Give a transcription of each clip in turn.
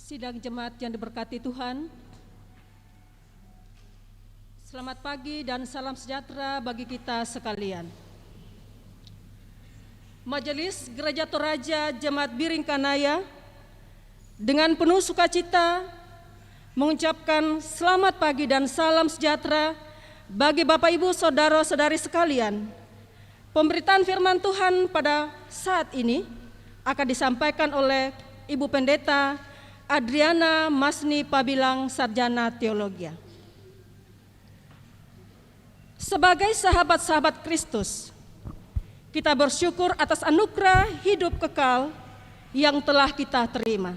Sidang jemaat yang diberkati Tuhan, selamat pagi dan salam sejahtera bagi kita sekalian. Majelis Gereja Toraja Jemaat Biring Kanaya dengan penuh sukacita mengucapkan selamat pagi dan salam sejahtera bagi Bapak Ibu Saudara-saudari sekalian. Pemberitaan firman Tuhan pada saat ini akan disampaikan oleh Ibu Pendeta Adriana Masni Pabilang, Sarjana Teologi. Sebagai sahabat-sahabat Kristus, kita bersyukur atas anugerah hidup kekal yang telah kita terima.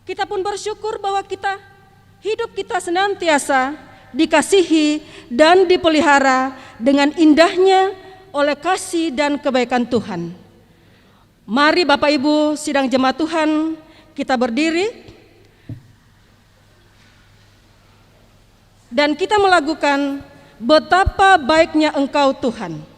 Kita pun bersyukur bahwa hidup kita senantiasa dikasihi dan dipelihara dengan indahnya oleh kasih dan kebaikan Tuhan. Mari Bapak Ibu sidang jemaat Tuhan, kita berdiri dan kita melakukan betapa baiknya Engkau Tuhan.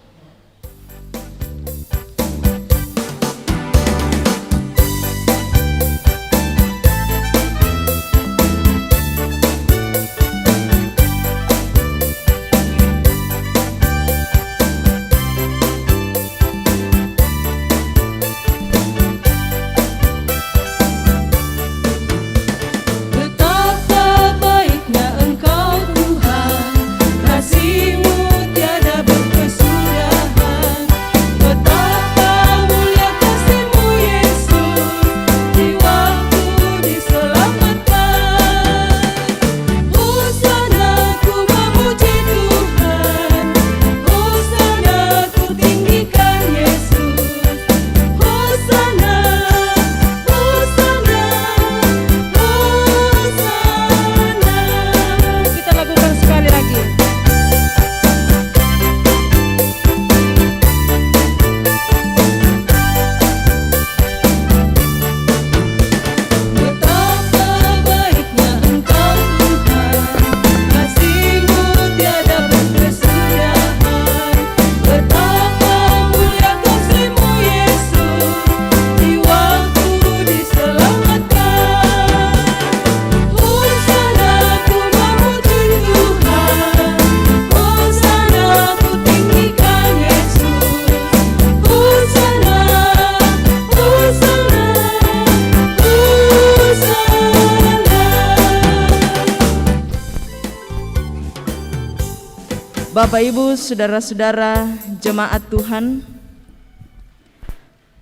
Bapak Ibu, saudara-saudara jemaat Tuhan,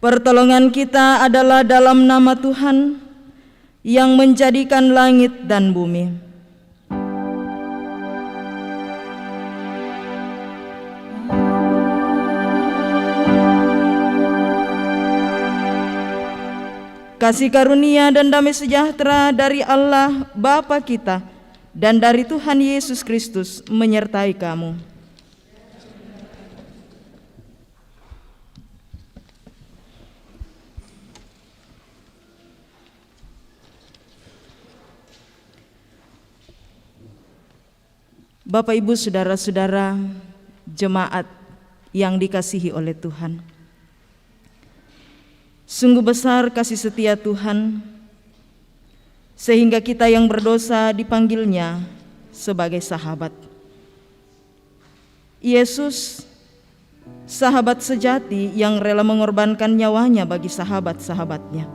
pertolongan kita adalah dalam nama Tuhan yang menjadikan langit dan bumi. Kasih karunia dan damai sejahtera dari Allah Bapa kita dan dari Tuhan Yesus Kristus menyertai kamu. Bapak Ibu saudara-saudara jemaat yang dikasihi oleh Tuhan, sungguh besar kasih setia Tuhan sehingga kita yang berdosa dipanggilnya sebagai sahabat. Yesus, sahabat sejati yang rela mengorbankan nyawanya bagi sahabat-sahabatnya.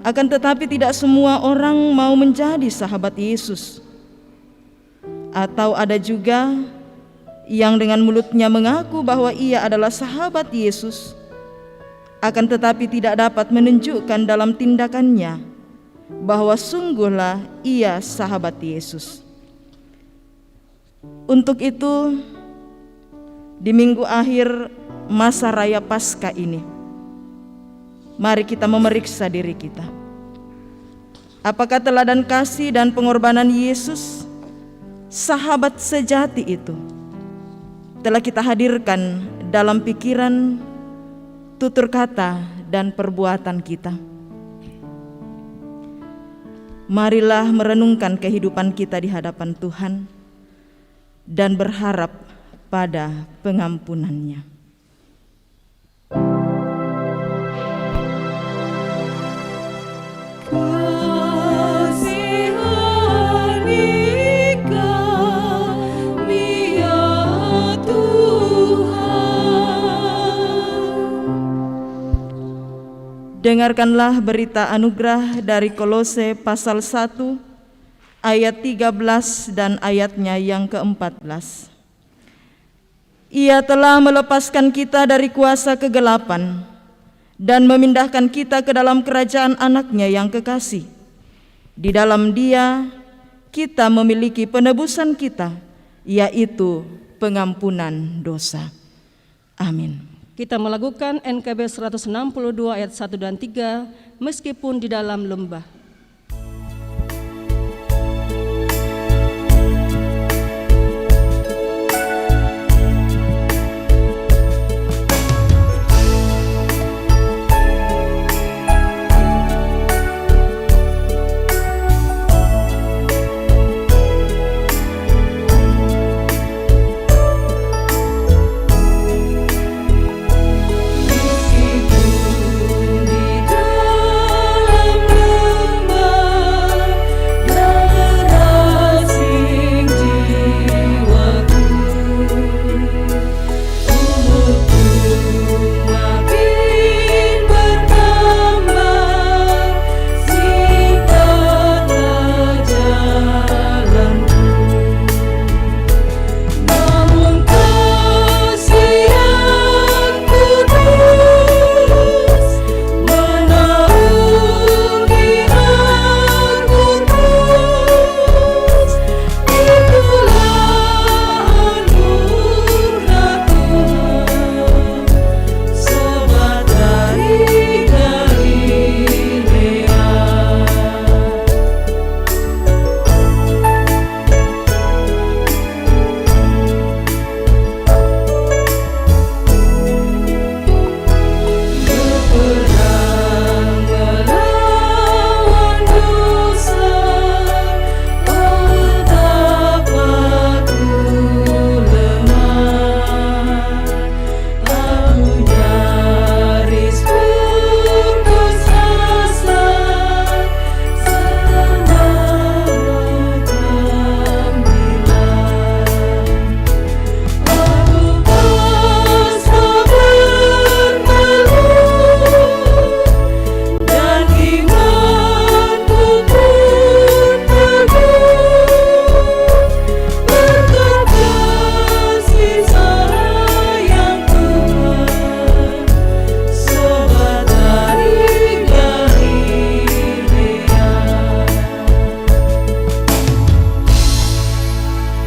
Akan tetapi tidak semua orang mau menjadi sahabat Yesus. Atau ada juga yang dengan mulutnya mengaku bahwa ia adalah sahabat Yesus, akan tetapi tidak dapat menunjukkan dalam tindakannya bahwa sungguhlah ia sahabat Yesus. Untuk itu, di minggu akhir masa raya Paskah ini, mari kita memeriksa diri kita. Apakah teladan kasih dan pengorbanan Yesus, sahabat sejati itu, telah kita hadirkan dalam pikiran, tutur kata, dan perbuatan kita? Marilah merenungkan kehidupan kita di hadapan Tuhan dan berharap pada pengampunannya. Dengarkanlah berita anugerah dari Kolose pasal 1 ayat 13 dan ayatnya yang ke-14. Ia telah melepaskan kita dari kuasa kegelapan dan memindahkan kita ke dalam kerajaan anaknya yang kekasih. Di dalam Dia kita memiliki penebusan kita, yaitu pengampunan dosa. Amin. Kita melakukan NKB 162 ayat 1 dan 3 meskipun di dalam lembah.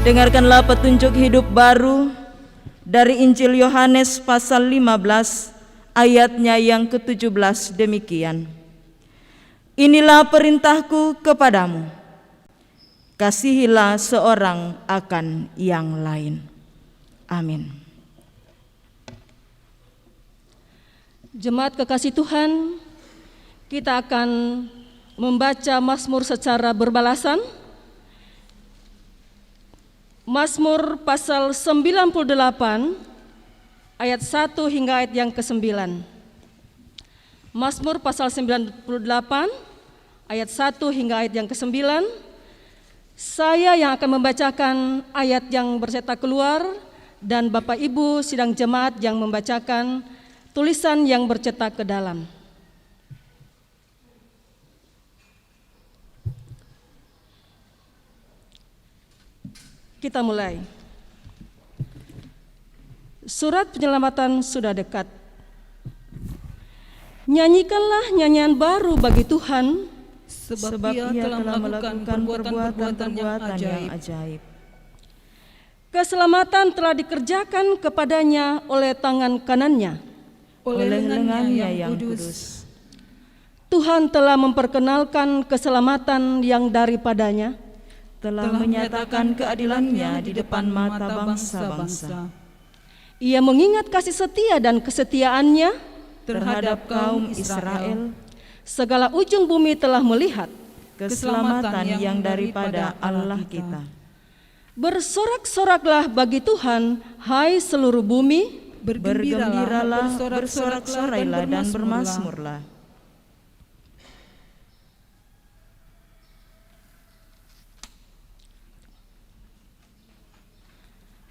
Dengarkanlah petunjuk hidup baru dari Injil Yohanes pasal 15 ayatnya yang ke-17 demikian. Inilah perintahku kepadamu, kasihilah seorang akan yang lain. Amin. Jemaat kekasih Tuhan, kita akan membaca Mazmur secara berbalasan. Mazmur pasal 98 ayat 1 hingga ayat yang ke-9. Mazmur pasal 98 ayat 1 hingga ayat yang ke-9. Saya yang akan membacakan ayat yang bercetak keluar dan Bapak Ibu sidang jemaat yang membacakan tulisan yang bercetak ke dalam. Kita mulai. Surat penyelamatan sudah dekat. Nyanyikanlah nyanyian baru bagi Tuhan, sebab Ia telah melakukan perbuatan-perbuatan yang ajaib. Keselamatan telah dikerjakan kepadanya oleh tangan kanannya, oleh lengannya yang kudus. Tuhan telah memperkenalkan keselamatan yang daripadanya, telah menyatakan keadilannya di depan mata bangsa-bangsa. Ia mengingat kasih setia dan kesetiaannya terhadap kaum Israel. Segala ujung bumi telah melihat keselamatan yang daripada Allah kita. Bersorak-soraklah bagi Tuhan, hai seluruh bumi. Bergembiralah, bersorak-sorailah dan bermasmurlah.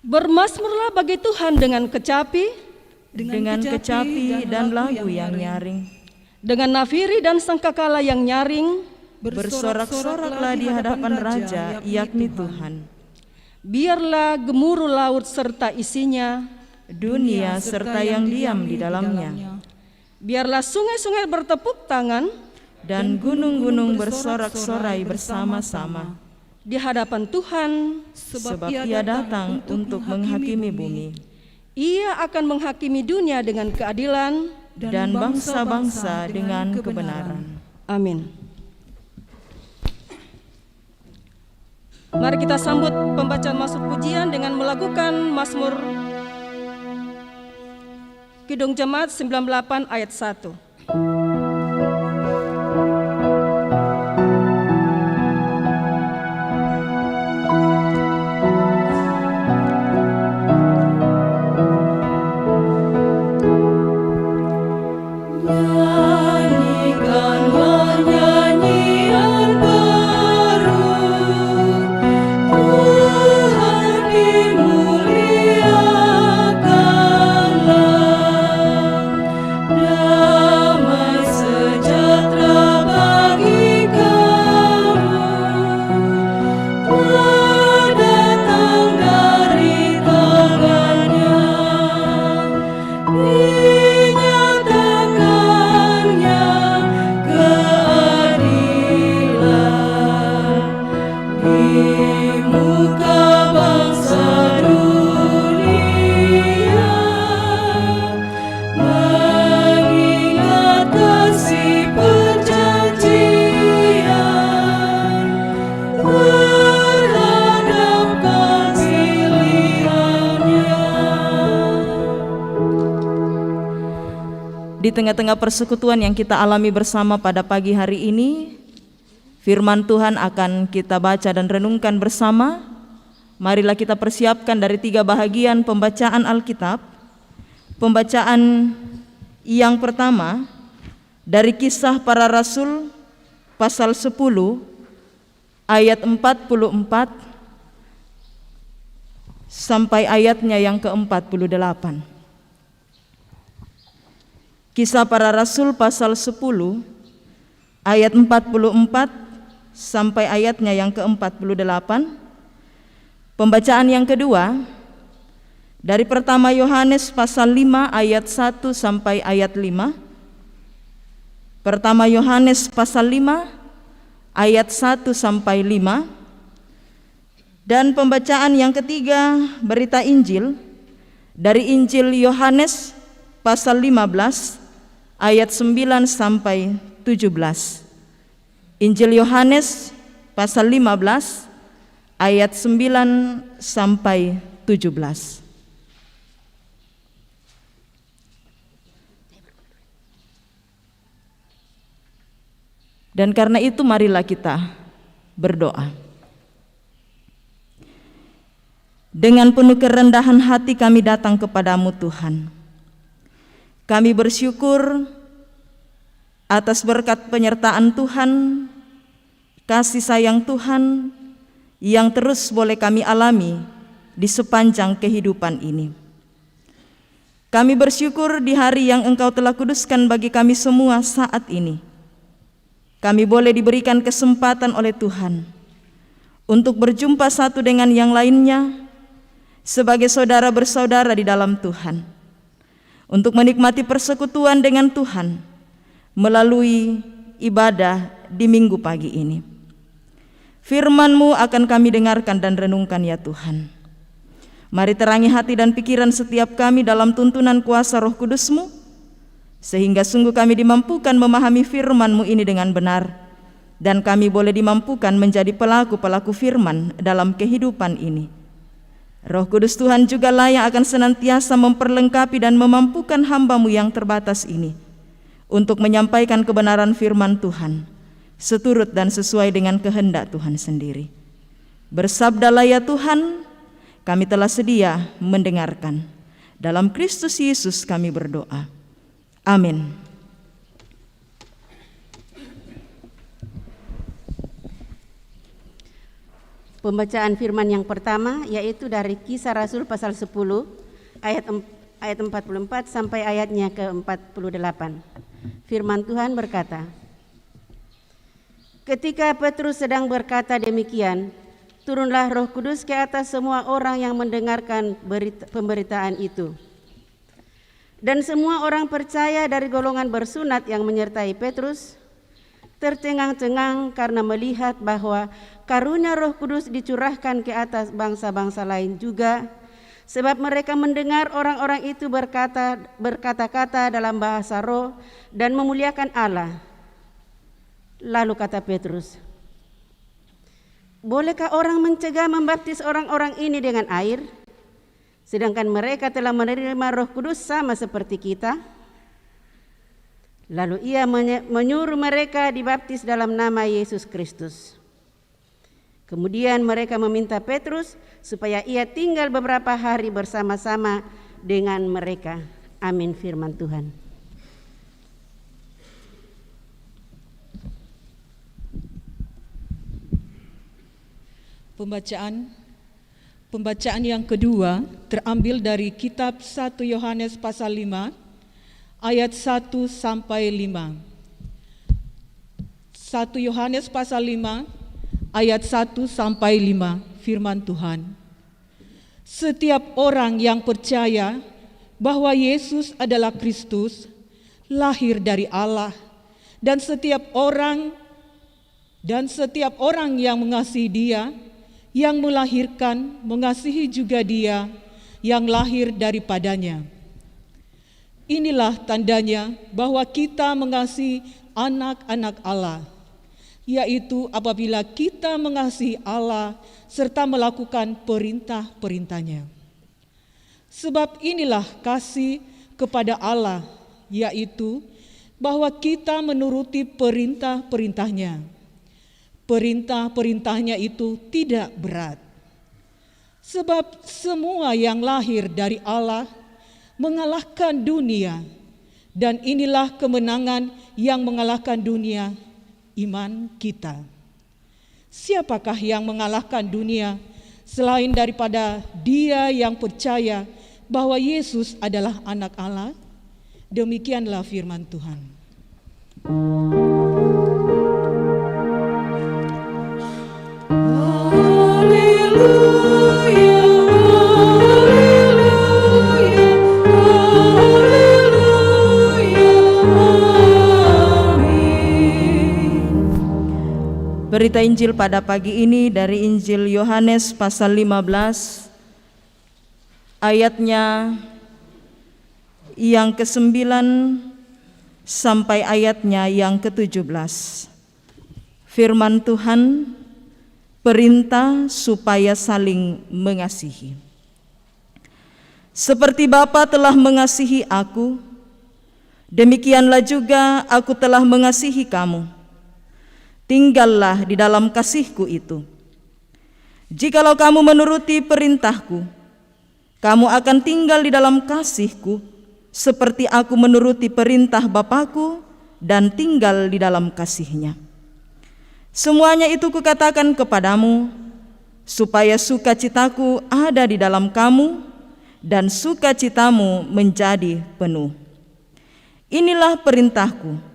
Bermasmurlah bagi Tuhan dengan kecapi, dengan kecapi dan lagu yang nyaring, Dengan nafiri dan sangkakala yang nyaring, bersorak-soraklah di hadapan Raja, yakni Tuhan. Biarlah gemuruh laut serta isinya, Dunia serta yang diam di dalamnya. biarlah sungai-sungai bertepuk tangan Dan gunung-gunung bersorak-sorai bersama-sama. di hadapan Tuhan. Sebab Ia datang untuk menghakimi bumi. Ia akan menghakimi dunia dengan keadilan. Dan bangsa-bangsa dengan kebenaran. Amin. Mari kita sambut pembacaan masuk pujian dengan melakukan Mazmur Kidung Jemaat 98 ayat 1. Di tengah-tengah persekutuan yang kita alami bersama pada pagi hari ini, firman Tuhan akan kita baca dan renungkan bersama. Marilah kita persiapkan dari 3 bahagian pembacaan Alkitab. Pembacaan yang pertama dari Kisah Para Rasul pasal 10 ayat 44 sampai ayatnya yang ke-48. Kisah Para Rasul pasal 10 ayat 44 sampai ayatnya yang ke-48. Pembacaan yang kedua dari pertama Yohanes pasal 5 ayat 1 sampai ayat 5. Pertama Yohanes pasal 5 ayat 1 sampai 5. Dan pembacaan yang ketiga berita Injil dari Injil Yohanes pasal 15 ayat 9 sampai 17. Injil Yohanes pasal 15 ayat 9 sampai 17. Dan karena itu marilah kita berdoa. Dengan penuh kerendahan hati kami datang kepadamu Tuhan. Kami bersyukur atas berkat penyertaan Tuhan, kasih sayang Tuhan yang terus boleh kami alami di sepanjang kehidupan ini. Kami bersyukur di hari yang Engkau telah kuduskan bagi kami semua saat ini. Kami boleh diberikan kesempatan oleh Tuhan untuk berjumpa satu dengan yang lainnya sebagai saudara bersaudara di dalam Tuhan. Untuk menikmati persekutuan dengan Tuhan melalui ibadah di minggu pagi ini. Firman-Mu akan kami dengarkan dan renungkan ya Tuhan. Mari terangi hati dan pikiran setiap kami dalam tuntunan kuasa Roh Kudus-Mu, sehingga sungguh kami dimampukan memahami firman-Mu ini dengan benar, dan kami boleh dimampukan menjadi pelaku-pelaku firman dalam kehidupan ini. Roh Kudus Tuhan juga lah yang akan senantiasa memperlengkapi dan memampukan hamba-Mu yang terbatas ini untuk menyampaikan kebenaran firman Tuhan seturut dan sesuai dengan kehendak Tuhan sendiri. Bersabdalah ya Tuhan, kami telah sedia mendengarkan. Dalam Kristus Yesus kami berdoa. Amin. Pembacaan firman yang pertama yaitu dari Kisah Rasul pasal 10 ayat 44 sampai ayatnya ke-48. Firman Tuhan berkata, ketika Petrus sedang berkata demikian, turunlah Roh Kudus ke atas semua orang yang mendengarkan pemberitaan itu. Dan semua orang percaya dari golongan bersunat yang menyertai Petrus tercengang-cengang karena melihat bahwa karunia Roh Kudus dicurahkan ke atas bangsa-bangsa lain juga, sebab mereka mendengar orang-orang itu berkata-kata dalam bahasa roh dan memuliakan Allah. Lalu kata Petrus, bolehkah orang mencegah membaptis orang-orang ini dengan air, sedangkan mereka telah menerima Roh Kudus sama seperti kita? Lalu ia menyuruh mereka dibaptis dalam nama Yesus Kristus. Kemudian mereka meminta Petrus supaya ia tinggal beberapa hari bersama-sama dengan mereka. Amin, firman Tuhan. Pembacaan yang kedua terambil dari kitab 1 Yohanes pasal 5 ayat 1 sampai 5. 1 Yohanes pasal 5 ayat 1 sampai 5, firman Tuhan. Setiap orang yang percaya bahwa Yesus adalah Kristus lahir dari Allah, dan setiap orang yang mengasihi Dia yang melahirkan mengasihi juga Dia yang lahir daripadanya. Inilah tandanya bahwa kita mengasihi anak-anak Allah, yaitu apabila kita mengasihi Allah serta melakukan perintah-perintahnya. Sebab inilah kasih kepada Allah, yaitu bahwa kita menuruti perintah-perintahnya. Perintah-perintahnya itu tidak berat. Sebab semua yang lahir dari Allah mengalahkan dunia, dan inilah kemenangan yang mengalahkan dunia, iman kita. Siapakah yang mengalahkan dunia selain daripada dia yang percaya bahwa Yesus adalah anak Allah? Demikianlah firman Tuhan. Berita Injil pada pagi ini dari Injil Yohanes pasal 15 ayatnya yang ke-9 sampai ayatnya yang ke-17. Firman Tuhan, perintah supaya saling mengasihi. Seperti Bapa telah mengasihi aku, demikianlah juga aku telah mengasihi kamu. Tinggallah di dalam kasihku itu. Jikalau kamu menuruti perintahku, kamu akan tinggal di dalam kasihku, seperti aku menuruti perintah Bapakku dan tinggal di dalam kasihnya. Semuanya itu kukatakan kepadamu, supaya sukacitaku ada di dalam kamu, dan sukacitamu menjadi penuh. Inilah perintahku,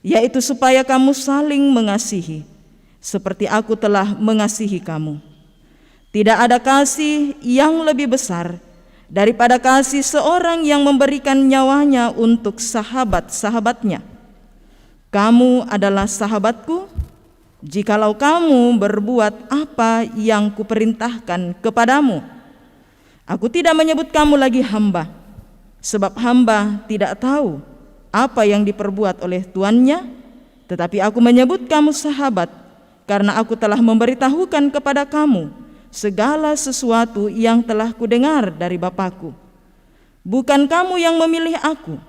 yaitu supaya kamu saling mengasihi, seperti aku telah mengasihi kamu. Tidak ada kasih yang lebih besar daripada kasih seorang yang memberikan nyawanya untuk sahabat-sahabatnya. Kamu adalah sahabatku, jikalau kamu berbuat apa yang kuperintahkan kepadamu. Aku tidak menyebut kamu lagi hamba, sebab hamba tidak tahu apa yang diperbuat oleh tuannya, tetapi aku menyebut kamu sahabat, karena aku telah memberitahukan kepada kamu segala sesuatu yang telah kudengar dari Bapakku. Bukan kamu yang memilih aku,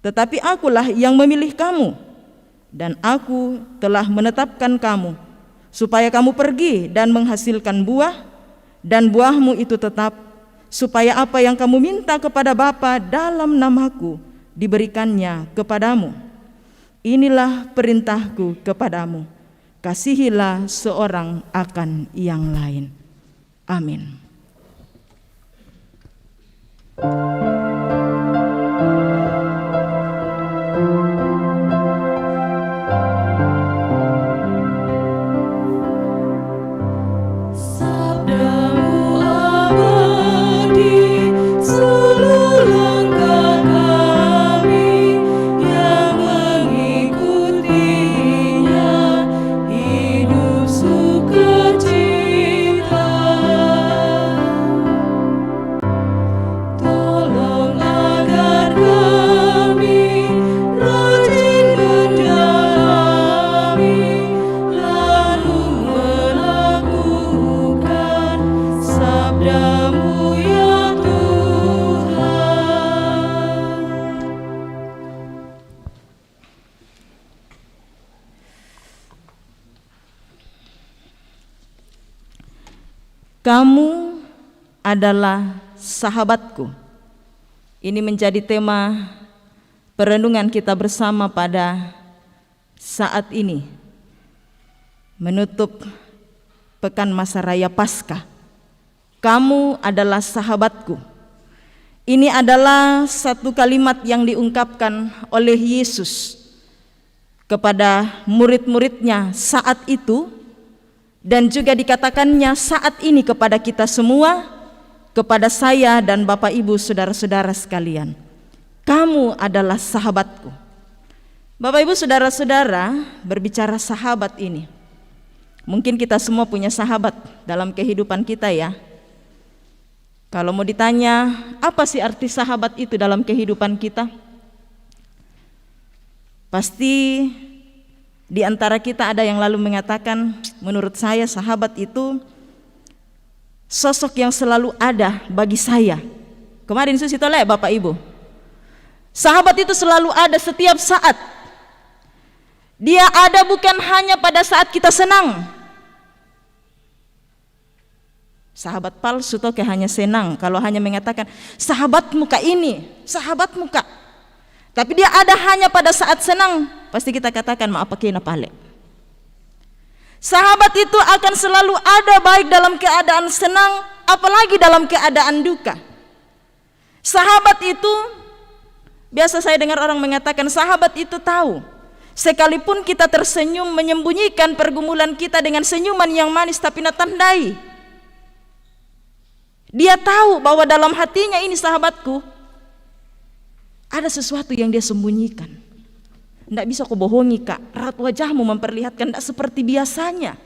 tetapi akulah yang memilih kamu, dan aku telah menetapkan kamu, supaya kamu pergi dan menghasilkan buah, dan buahmu itu tetap, supaya apa yang kamu minta kepada Bapa dalam namaku diberikannya kepadamu. Inilah perintahku kepadamu, kasihilah seorang akan yang lain. Amin. Kamu adalah sahabatku. Ini menjadi tema perenungan kita bersama pada saat ini, menutup pekan masa raya Paskah. Kamu adalah sahabatku. Ini adalah satu kalimat yang diungkapkan oleh Yesus kepada murid-muridnya saat itu, dan juga dikatakannya saat ini kepada kita semua, kepada saya dan Bapak Ibu saudara-saudara sekalian. Kamu adalah sahabatku. Bapak Ibu saudara-saudara, berbicara sahabat ini, mungkin kita semua punya sahabat dalam kehidupan kita ya. Kalau mau ditanya, apa sih arti sahabat itu dalam kehidupan kita? Pasti di antara kita ada yang lalu mengatakan, menurut saya sahabat itu sosok yang selalu ada bagi saya. Kemarin Susi toleh Bapak Ibu. Sahabat itu selalu ada setiap saat. Dia ada bukan hanya pada saat kita senang. Sahabat palsu toh hanya senang kalau hanya mengatakan sahabatmu kak ini, sahabatmu kak. Tapi dia ada hanya pada saat senang, pasti kita katakan maaf pakai napale. Sahabat itu akan selalu ada baik dalam keadaan senang, apalagi dalam keadaan duka. Sahabat itu, biasa saya dengar orang mengatakan sahabat itu tahu, sekalipun kita tersenyum menyembunyikan pergumulan kita dengan senyuman yang manis tapi natandai. Dia tahu bahwa dalam hatinya ini sahabatku ada sesuatu yang dia sembunyikan. Tidak bisa kau bohongi kak, raut wajahmu memperlihatkan tidak seperti biasanya.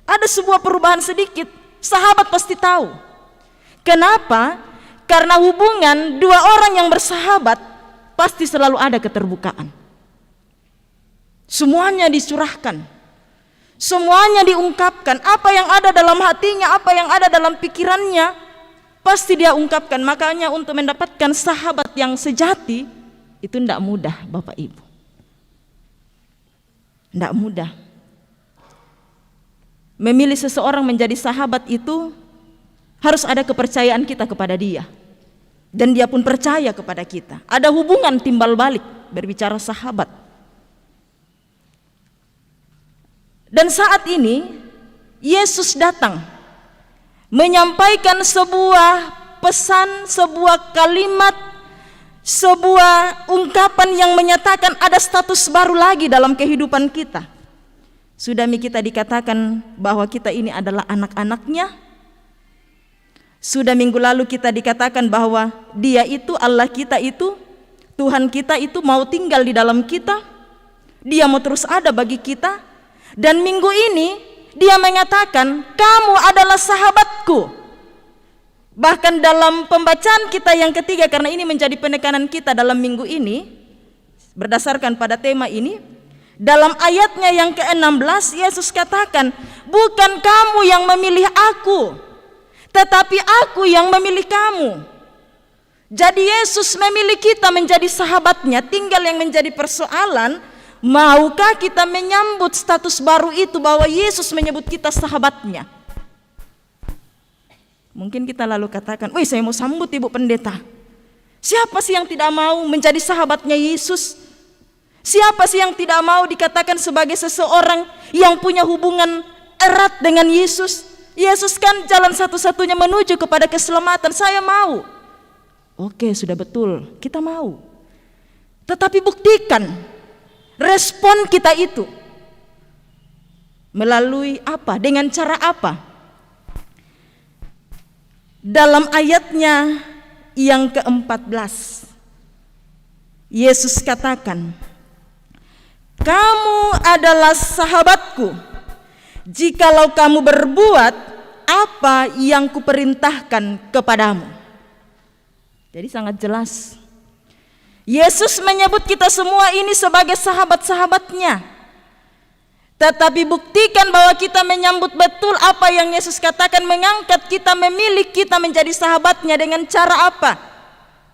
Ada sebuah perubahan sedikit, sahabat pasti tahu. Kenapa? Karena hubungan dua orang yang bersahabat pasti selalu ada keterbukaan. Semuanya dicurahkan, semuanya diungkapkan. Apa yang ada dalam hatinya, apa yang ada dalam pikirannya, pasti dia ungkapkan. Makanya untuk mendapatkan sahabat yang sejati itu tidak mudah Bapak Ibu. Tidak mudah. Memilih seseorang menjadi sahabat itu harus ada kepercayaan kita kepada dia, dan dia pun percaya kepada kita. Ada hubungan timbal balik berbicara sahabat. Dan saat ini Yesus datang menyampaikan sebuah pesan, sebuah kalimat, sebuah ungkapan yang menyatakan ada status baru lagi dalam kehidupan kita. Sudah kita dikatakan bahwa kita ini adalah anak-anaknya. Sudah minggu lalu kita dikatakan bahwa Dia itu, Allah kita itu, Tuhan kita itu mau tinggal di dalam kita. Dia mau terus ada bagi kita. Dan minggu ini Dia mengatakan, kamu adalah sahabatku. Bahkan dalam pembacaan kita yang ketiga, karena ini menjadi penekanan kita dalam minggu ini, berdasarkan pada tema ini, dalam ayatnya yang ke-16 Yesus katakan, bukan kamu yang memilih aku, tetapi aku yang memilih kamu. Jadi Yesus memilih kita menjadi sahabatnya. Tinggal yang menjadi persoalan, maukah kita menyambut status baru itu bahwa Yesus menyebut kita sahabatnya? Mungkin kita lalu katakan, wih saya mau sambut Ibu Pendeta. Siapa sih yang tidak mau menjadi sahabatnya Yesus? Siapa sih yang tidak mau dikatakan sebagai seseorang yang punya hubungan erat dengan Yesus? Yesus kan jalan satu-satunya menuju kepada keselamatan. Saya mau. Oke, sudah betul, kita mau. Tetapi buktikan respon kita itu melalui apa? Dengan cara apa? Dalam ayatnya yang ke-14 Yesus katakan, kamu adalah sahabatku jikalau kamu berbuat apa yang kuperintahkan kepadamu. Jadi sangat jelas Yesus menyebut kita semua ini sebagai sahabat-sahabatnya. Tetapi buktikan bahwa kita menyambut betul apa yang Yesus katakan, mengangkat kita, memilih kita menjadi sahabatnya dengan cara apa?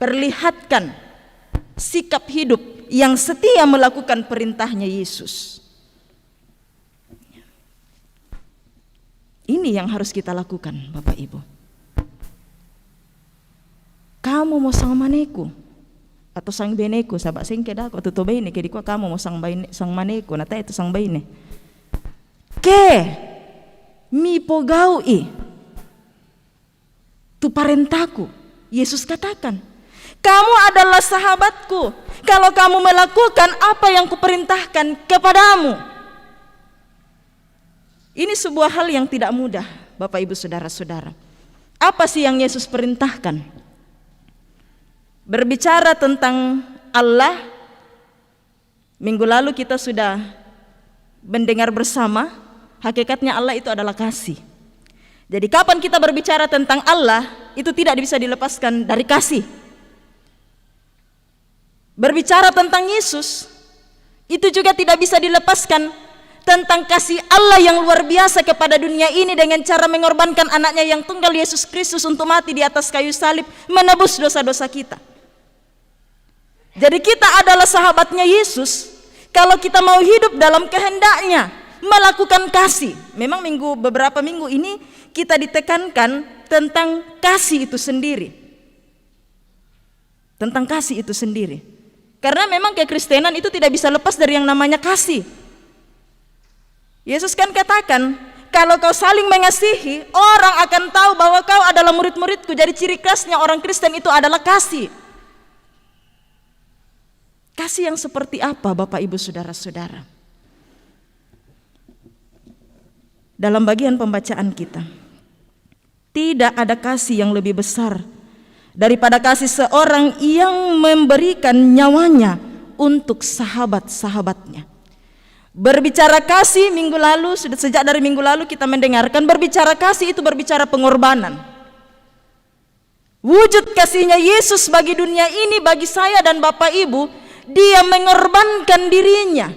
Perlihatkan sikap hidup yang setia melakukan perintahnya Yesus. Ini Ini yang harus kita lakukan, Bapak Ibu. Kamu mau sang maneku atau sang beneku, sabak singke dako atau to bene ke dikwa kamu mau sang maneku nata itu sang bene. Ke mi pogaui tu parentaku. Yesus katakan, kamu adalah sahabatku kalau kamu melakukan apa yang kuperintahkan kepadamu. Ini sebuah hal yang tidak mudah, Bapak Ibu Saudara-saudara. Apa sih yang Yesus perintahkan? Berbicara tentang Allah, minggu lalu kita sudah mendengar bersama, hakikatnya Allah itu adalah kasih. Jadi kapan kita berbicara tentang Allah, itu tidak bisa dilepaskan dari kasih. Berbicara tentang Yesus, itu juga tidak bisa dilepaskan tentang kasih Allah yang luar biasa kepada dunia ini dengan cara mengorbankan anaknya yang tunggal Yesus Kristus untuk mati di atas kayu salib, menebus dosa-dosa kita. Jadi kita adalah sahabatnya Yesus kalau kita mau hidup dalam kehendaknya, melakukan kasih. Memang beberapa minggu ini kita ditekankan tentang kasih itu sendiri. Tentang kasih itu sendiri. Karena memang kekristenan itu tidak bisa lepas dari yang namanya kasih. Yesus kan katakan, kalau kau saling mengasihi, orang akan tahu bahwa kau adalah murid-muridku. Jadi ciri khasnya orang Kristen itu adalah kasih. Kasih yang seperti apa, Bapak Ibu Saudara-saudara? Dalam bagian pembacaan kita, tidak ada kasih yang lebih besar daripada kasih seorang yang memberikan nyawanya untuk sahabat-sahabatnya. Berbicara kasih minggu lalu, sejak dari minggu lalu kita mendengarkan berbicara kasih itu berbicara pengorbanan. Wujud kasihnya Yesus bagi dunia ini, bagi saya dan Bapak Ibu, Dia mengorbankan dirinya.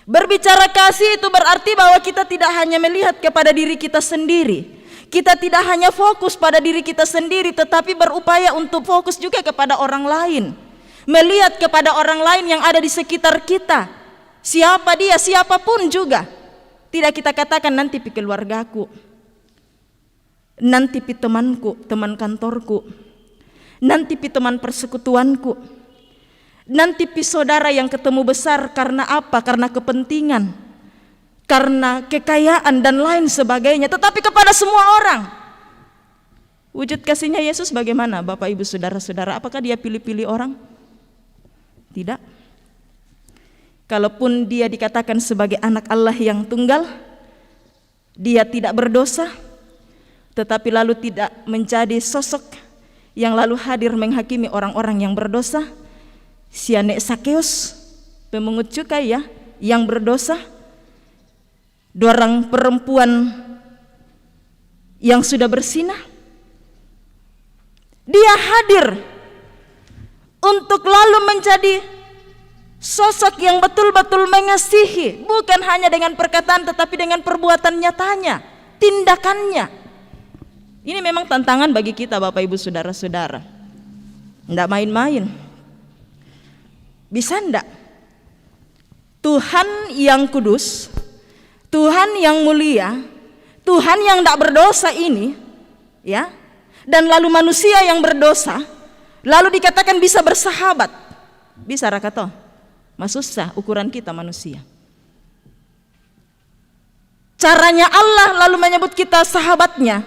Berbicara kasih itu berarti bahwa kita tidak hanya melihat kepada diri kita sendiri. Kita tidak hanya fokus pada diri kita sendiri, tetapi berupaya untuk fokus juga kepada orang lain. Melihat kepada orang lain yang ada di sekitar kita. Siapa dia, siapapun juga. Tidak kita katakan nanti pi keluargaku, nanti pi temanku, teman kantorku, nanti pi teman persekutuanku, nanti pi saudara yang ketemu besar karena apa? Karena kepentingan, karena kekayaan dan lain sebagainya. Tetapi kepada semua orang. Wujud kasihnya Yesus bagaimana, Bapak Ibu Saudara-saudara? Apakah Dia pilih-pilih orang? Tidak. Kalaupun Dia dikatakan sebagai anak Allah yang tunggal, Dia tidak berdosa, tetapi lalu tidak menjadi sosok yang lalu hadir menghakimi orang-orang yang berdosa. Si anek Sakeus, pemungut cukai ya, yang berdosa, dua orang perempuan yang sudah bersinah, Dia hadir untuk lalu menjadi sosok yang betul-betul mengasihi, bukan hanya dengan perkataan tetapi dengan perbuatan nyatanya, tindakannya. Ini memang tantangan bagi kita, Bapak Ibu Saudara-saudara. Tidak main-main. Bisa enggak Tuhan yang kudus, Tuhan yang mulia, Tuhan yang tidak berdosa ini, ya, dan lalu manusia yang berdosa, lalu dikatakan bisa bersahabat? Bisa rakato? Masusah ukuran kita manusia. Caranya Allah lalu menyebut kita sahabatnya.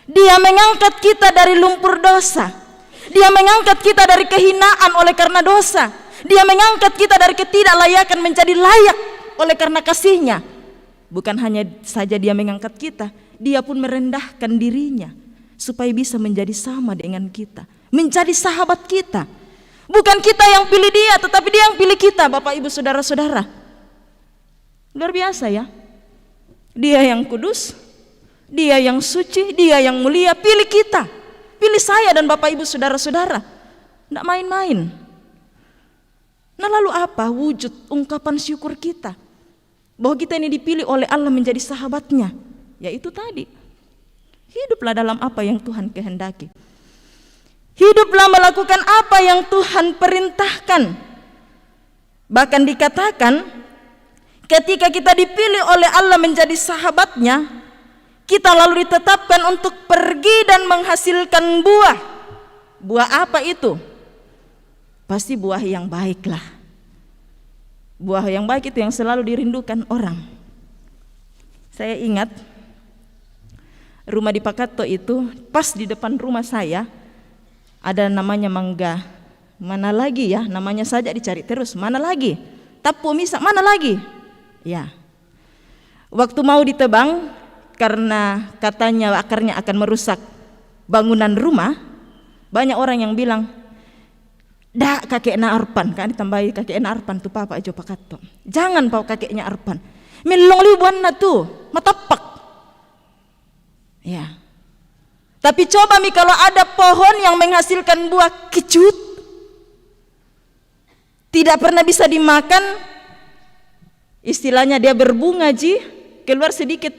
Dia mengangkat kita dari lumpur dosa. Dia mengangkat kita dari kehinaan oleh karena dosa. Dia mengangkat kita dari ketidaklayakan menjadi layak oleh karena kasihnya. Bukan hanya saja Dia mengangkat kita, Dia pun merendahkan dirinya supaya bisa menjadi sama dengan kita, menjadi sahabat kita. Bukan kita yang pilih Dia, tetapi Dia yang pilih kita, Bapak Ibu Saudara-saudara. Luar biasa ya. Dia yang kudus, Dia yang suci, Dia yang mulia, pilih kita, pilih saya dan Bapak Ibu Saudara-saudara. Tidak main-main. Nah lalu apa wujud ungkapan syukur kita bahwa kita ini dipilih oleh Allah menjadi sahabatnya? Yaitu tadi, hiduplah dalam apa yang Tuhan kehendaki. Hiduplah melakukan apa yang Tuhan perintahkan. Bahkan dikatakan ketika kita dipilih oleh Allah menjadi sahabatnya, kita lalu ditetapkan untuk pergi dan menghasilkan buah. Buah apa itu? Pasti buah yang baik lah. Buah yang baik itu yang selalu dirindukan orang. Saya ingat rumah di Pakato itu, pas di depan rumah saya ada namanya mangga. Mana lagi ya, namanya saja dicari terus. Mana lagi? Tapu misa, mana lagi? Ya. Waktu mau ditebang, karena katanya akarnya akan merusak bangunan rumah, banyak orang yang bilang, dah kakeknya arpan, kan ditambahi kakeknya arpan tu papa aja Pakato. Jangan pau kakeknya arpan. Milong libuan na tu, matapak. Ya. Tapi coba mi kalau ada pohon yang menghasilkan buah kecut, tidak pernah bisa dimakan, istilahnya dia berbunga ji, keluar sedikit,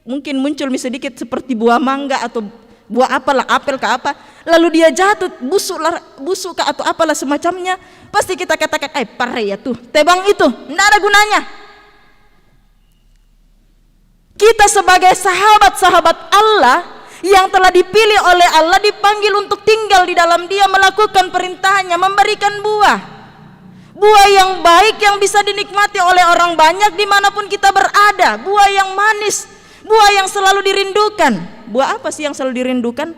mungkin muncul sedikit seperti buah mangga atau buah apalah, apel ke apa, lalu dia jatuh busuk ke atau apalah semacamnya, pasti kita katakan, parah ya tuh, tebang itu, tidak ada gunanya. Kita sebagai sahabat-sahabat Allah yang telah dipilih oleh Allah, dipanggil untuk tinggal di dalam Dia, melakukan perintahnya, memberikan buah. Buah yang baik yang bisa dinikmati oleh orang banyak dimanapun kita berada. Buah yang manis, buah yang selalu dirindukan. Buah apa sih yang selalu dirindukan?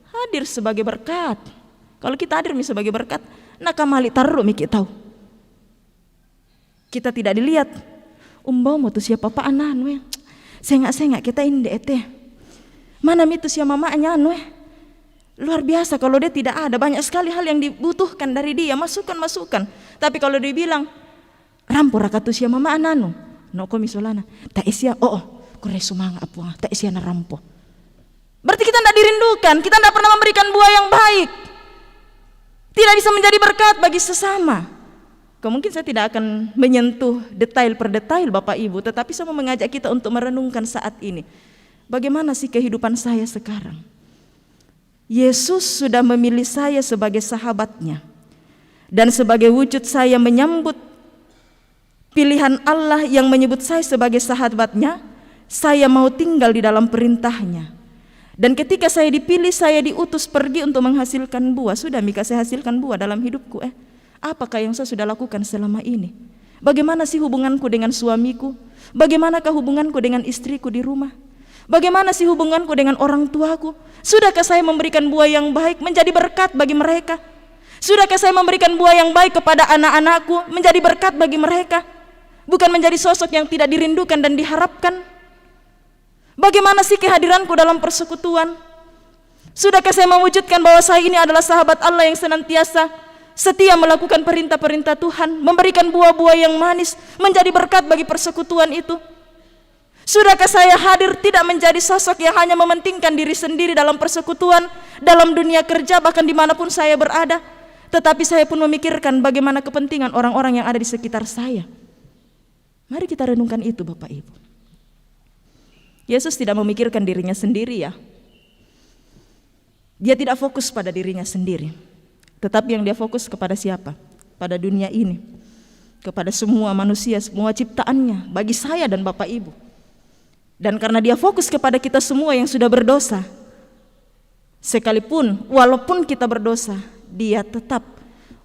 Hadir sebagai berkat. Kalau kita hadir sebagai berkat, nakamali taruh kita tahu. Kita tidak dilihat. Umbamu tuh siapa pak anan we. Sengak kita inde teh. Mana itu siapa mamanya anu we. Luar biasa kalau dia tidak ada, banyak sekali hal yang dibutuhkan dari dia, masukan. Tapi kalau dia bilang rampo rakatu siapa mama ananu, no komisolana, tak isia kure sumanga apuang, tak isia na rampo. Berarti kita tidak dirindukan, kita tidak pernah memberikan buah yang baik, tidak bisa menjadi berkat bagi sesama. Mungkin saya tidak akan menyentuh detail per detail Bapak Ibu, tetapi saya mau mengajak kita untuk merenungkan saat ini. Bagaimana sih kehidupan saya sekarang? Yesus sudah memilih saya sebagai sahabatnya, dan sebagai wujud saya menyambut pilihan Allah yang menyebut saya sebagai sahabatnya, saya mau tinggal di dalam perintahnya. Dan ketika saya dipilih, saya diutus pergi untuk menghasilkan buah. Sudah Mika, saya hasilkan buah dalam hidupku. Apakah yang saya sudah lakukan selama ini? Bagaimana sih hubunganku dengan suamiku? Bagaimanakah hubunganku dengan istriku di rumah? Bagaimana sih hubunganku dengan orang tuaku? Sudahkah saya memberikan buah yang baik menjadi berkat bagi mereka? Sudahkah saya memberikan buah yang baik kepada anak-anakku menjadi berkat bagi mereka? Bukan menjadi sosok yang tidak dirindukan dan diharapkan. Bagaimana sih kehadiranku dalam persekutuan? Sudahkah saya mewujudkan bahwa saya ini adalah sahabat Allah yang senantiasa setia melakukan perintah-perintah Tuhan, memberikan buah-buah yang manis menjadi berkat bagi persekutuan itu? Sudahkah saya hadir tidak menjadi sosok yang hanya mementingkan diri sendiri dalam persekutuan, dalam dunia kerja, bahkan dimanapun saya berada, tetapi saya pun memikirkan bagaimana kepentingan orang-orang yang ada di sekitar saya? Mari kita renungkan itu Bapak Ibu. Yesus tidak memikirkan dirinya sendiri ya. Dia tidak fokus pada dirinya sendiri, tetapi yang dia fokus kepada siapa? Pada dunia ini, kepada semua manusia, semua ciptaannya, bagi saya dan Bapak Ibu. Dan karena dia fokus kepada kita semua yang sudah berdosa, sekalipun walaupun kita berdosa, dia tetap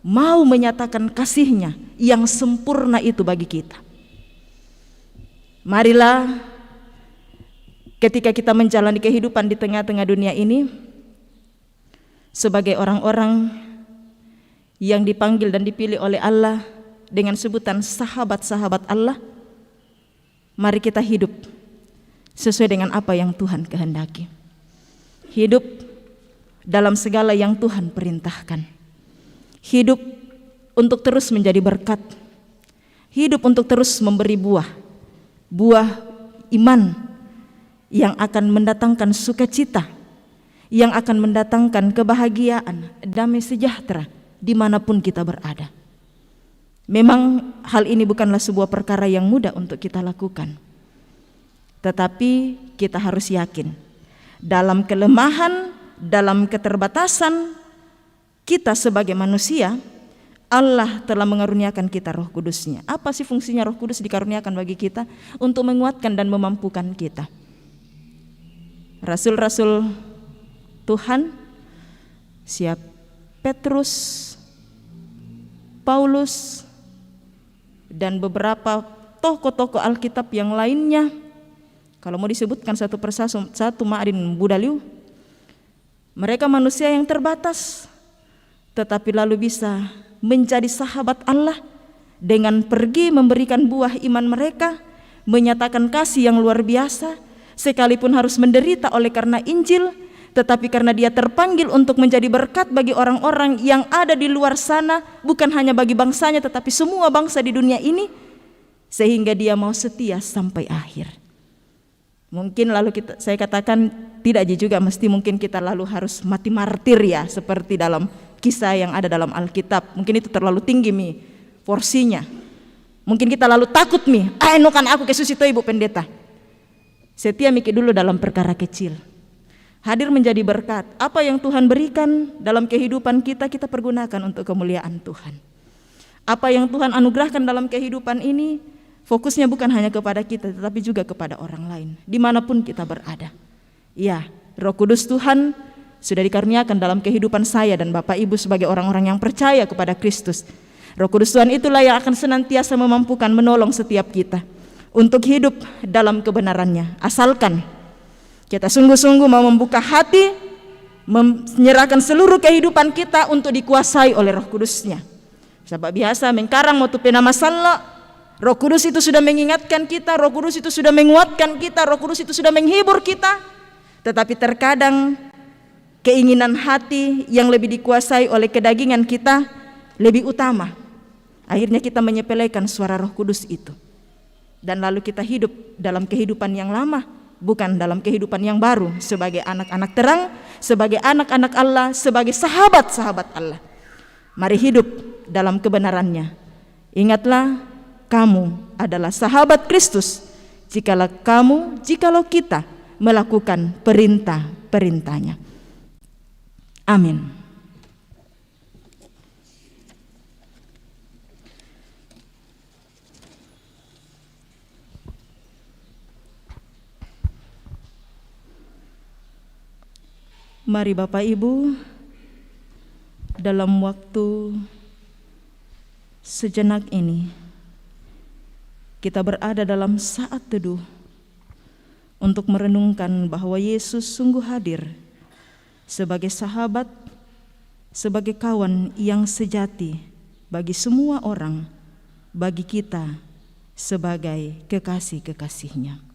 mau menyatakan kasihnya yang sempurna itu bagi kita. Marilah ketika kita menjalani kehidupan di tengah-tengah dunia ini sebagai orang-orang yang dipanggil dan dipilih oleh Allah dengan sebutan sahabat-sahabat Allah, mari kita hidup sesuai dengan apa yang Tuhan kehendaki. Hidup dalam segala yang Tuhan perintahkan. Hidup untuk terus menjadi berkat. Hidup untuk terus memberi buah. Buah iman yang akan mendatangkan sukacita, yang akan mendatangkan kebahagiaan, damai sejahtera dimanapun kita berada. Memang hal ini bukanlah sebuah perkara yang mudah untuk kita lakukan, tetapi kita harus yakin dalam kelemahan, dalam keterbatasan kita sebagai manusia, Allah telah mengaruniakan kita Roh Kudus-Nya. Apa sih fungsinya Roh Kudus dikaruniakan bagi kita? Untuk menguatkan dan memampukan kita. rasul-rasul Tuhan, siap Petrus, Paulus, dan beberapa tokoh-tokoh Alkitab yang lainnya. Kalau mau disebutkan satu persatu Ma'adin Budaliu, mereka manusia yang terbatas, tetapi lalu bisa menjadi sahabat Allah dengan pergi memberikan buah iman mereka, menyatakan kasih yang luar biasa, sekalipun harus menderita oleh karena Injil, tetapi karena dia terpanggil untuk menjadi berkat bagi orang-orang yang ada di luar sana, bukan hanya bagi bangsanya tetapi semua bangsa di dunia ini, sehingga dia mau setia sampai akhir. Mungkin lalu saya katakan tidak juga mesti mungkin kita lalu harus mati martir ya, seperti dalam kisah yang ada dalam Alkitab. Mungkin itu terlalu tinggi porsinya. Mungkin kita lalu takut kan aku ke susito ibu pendeta. Setia mikir dulu dalam perkara kecil. Hadir menjadi berkat. Apa yang Tuhan berikan dalam kehidupan kita, kita pergunakan untuk kemuliaan Tuhan. Apa yang Tuhan anugerahkan dalam kehidupan ini, fokusnya bukan hanya kepada kita, tetapi juga kepada orang lain, dimanapun kita berada. Ya, Roh Kudus Tuhan sudah dikaruniakan dalam kehidupan saya dan Bapak Ibu sebagai orang-orang yang percaya kepada Kristus. Roh Kudus Tuhan itulah yang akan senantiasa memampukan menolong setiap kita untuk hidup dalam kebenarannya. Asalkan kita sungguh-sungguh mau membuka hati, menyerahkan seluruh kehidupan kita untuk dikuasai oleh Roh Kudusnya. Sebab biasa mengkarang mau tupena masalah, Roh Kudus itu sudah mengingatkan kita, Roh Kudus itu sudah menguatkan kita, Roh Kudus itu sudah menghibur kita. Tetapi terkadang keinginan hati yang lebih dikuasai oleh kedagingan kita lebih utama. Akhirnya kita menyepelekan suara Roh Kudus itu. Dan lalu kita hidup dalam kehidupan yang lama, bukan dalam kehidupan yang baru, sebagai anak-anak terang, sebagai anak-anak Allah, sebagai sahabat-sahabat Allah. Mari hidup dalam kebenarannya. Ingatlah, kamu adalah sahabat Kristus jikalau kita melakukan perintah-perintahnya. Amin. Mari Bapak Ibu, dalam waktu sejenak ini kita berada dalam saat teduh untuk merenungkan bahwa Yesus sungguh hadir sebagai sahabat, sebagai kawan yang sejati bagi semua orang, bagi kita sebagai kekasih-kekasihnya.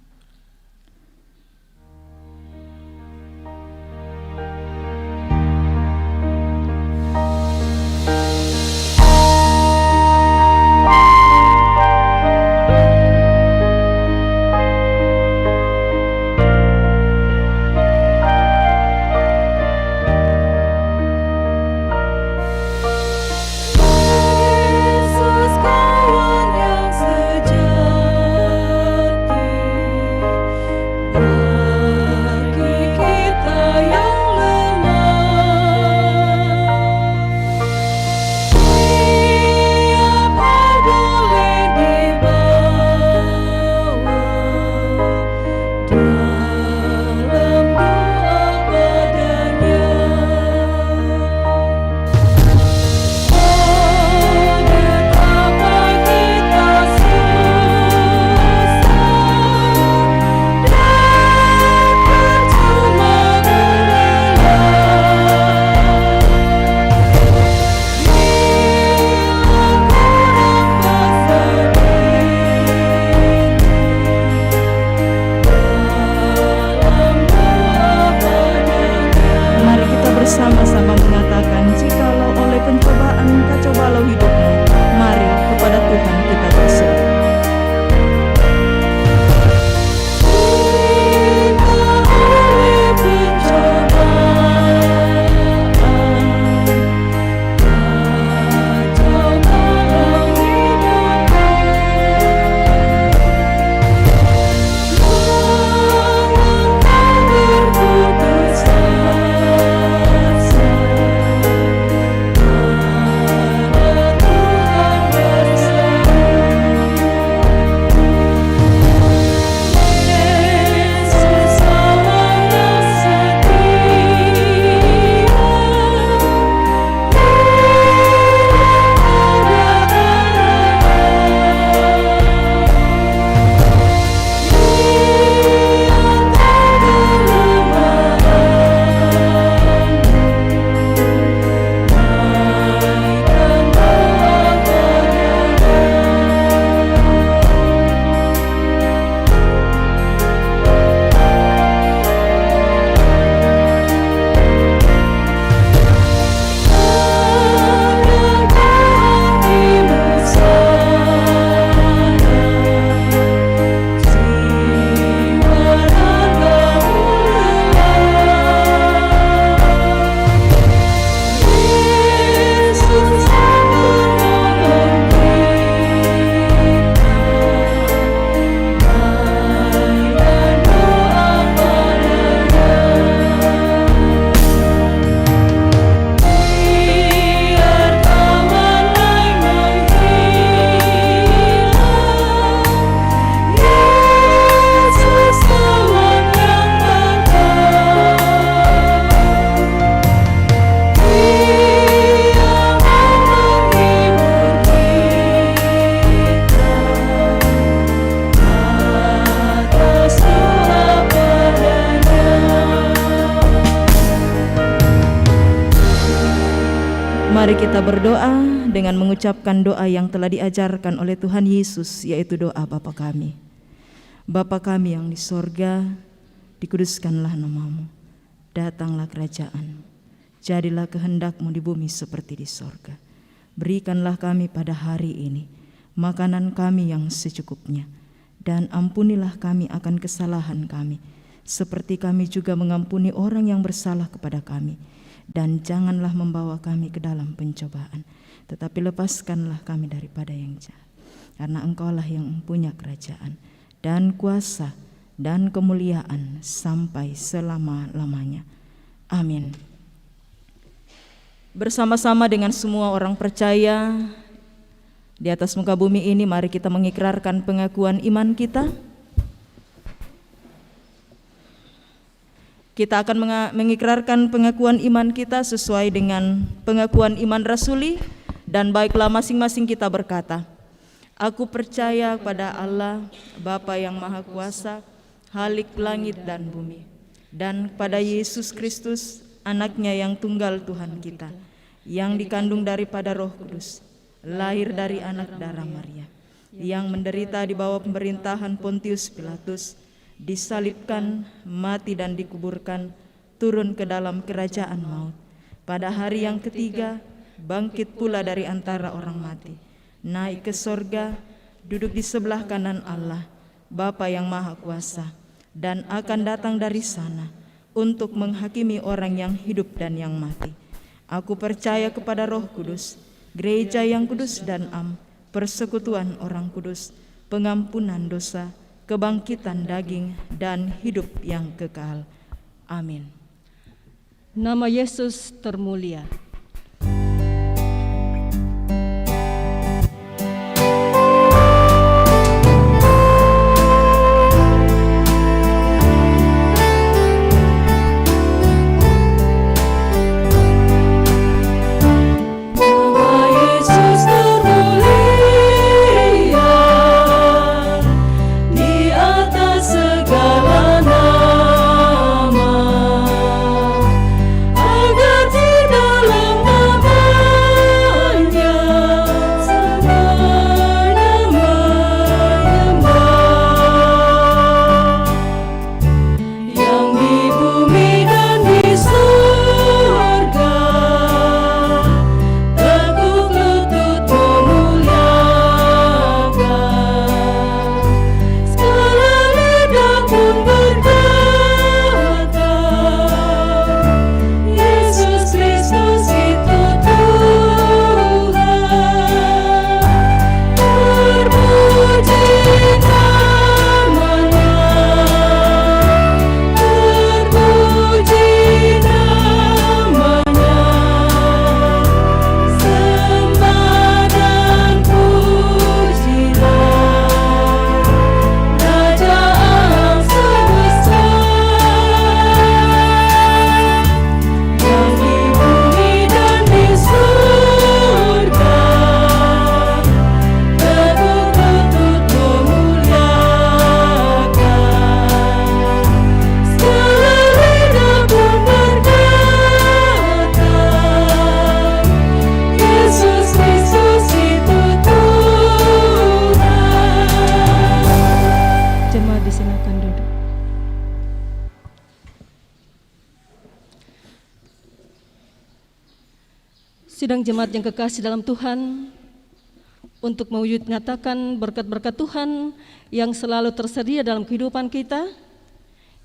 Sama-sama mengatakan, jikalau oleh pencobaan kacau balau hidupmu, mari kepada Tuhan kita berseru. Mari kita berdoa dengan mengucapkan doa yang telah diajarkan oleh Tuhan Yesus, yaitu doa Bapa kami. Bapa kami yang di sorga, dikuduskanlah namamu, datanglah kerajaan-Mu, jadilah kehendak-Mu di bumi seperti di sorga. Berikanlah kami pada hari ini makanan kami yang secukupnya, dan ampunilah kami akan kesalahan kami, seperti kami juga mengampuni orang yang bersalah kepada kami. Dan janganlah membawa kami ke dalam pencobaan, tetapi lepaskanlah kami daripada yang jahat. Karena Engkaulah yang punya kerajaan dan kuasa dan kemuliaan sampai selama-lamanya. Amin. Bersama-sama dengan semua orang percaya di atas muka bumi ini, mari kita mengikrarkan pengakuan iman kita. Kita akan mengikrarkan pengakuan iman kita sesuai dengan pengakuan iman rasuli, dan baiklah masing-masing kita berkata, Aku percaya pada Allah, Bapa yang Maha Kuasa, Khalik langit dan bumi, dan pada Yesus Kristus, Anaknya yang tunggal Tuhan kita, yang dikandung daripada Roh Kudus, lahir dari anak darah Maria, yang menderita di bawah pemerintahan Pontius Pilatus, disalibkan, mati dan dikuburkan, turun ke dalam kerajaan maut. Pada hari yang ketiga, bangkit pula dari antara orang mati, naik ke sorga, duduk di sebelah kanan Allah, Bapa yang Maha Kuasa, dan akan datang dari sana untuk menghakimi orang yang hidup dan yang mati. Aku percaya kepada Roh Kudus, gereja yang kudus dan am, persekutuan orang kudus, pengampunan dosa, kebangkitan daging, dan hidup yang kekal. Amin. Nama Yesus termulia. Sidang jemaat yang kekasih dalam Tuhan, untuk mewujud nyatakan berkat-berkat Tuhan yang selalu tersedia dalam kehidupan kita,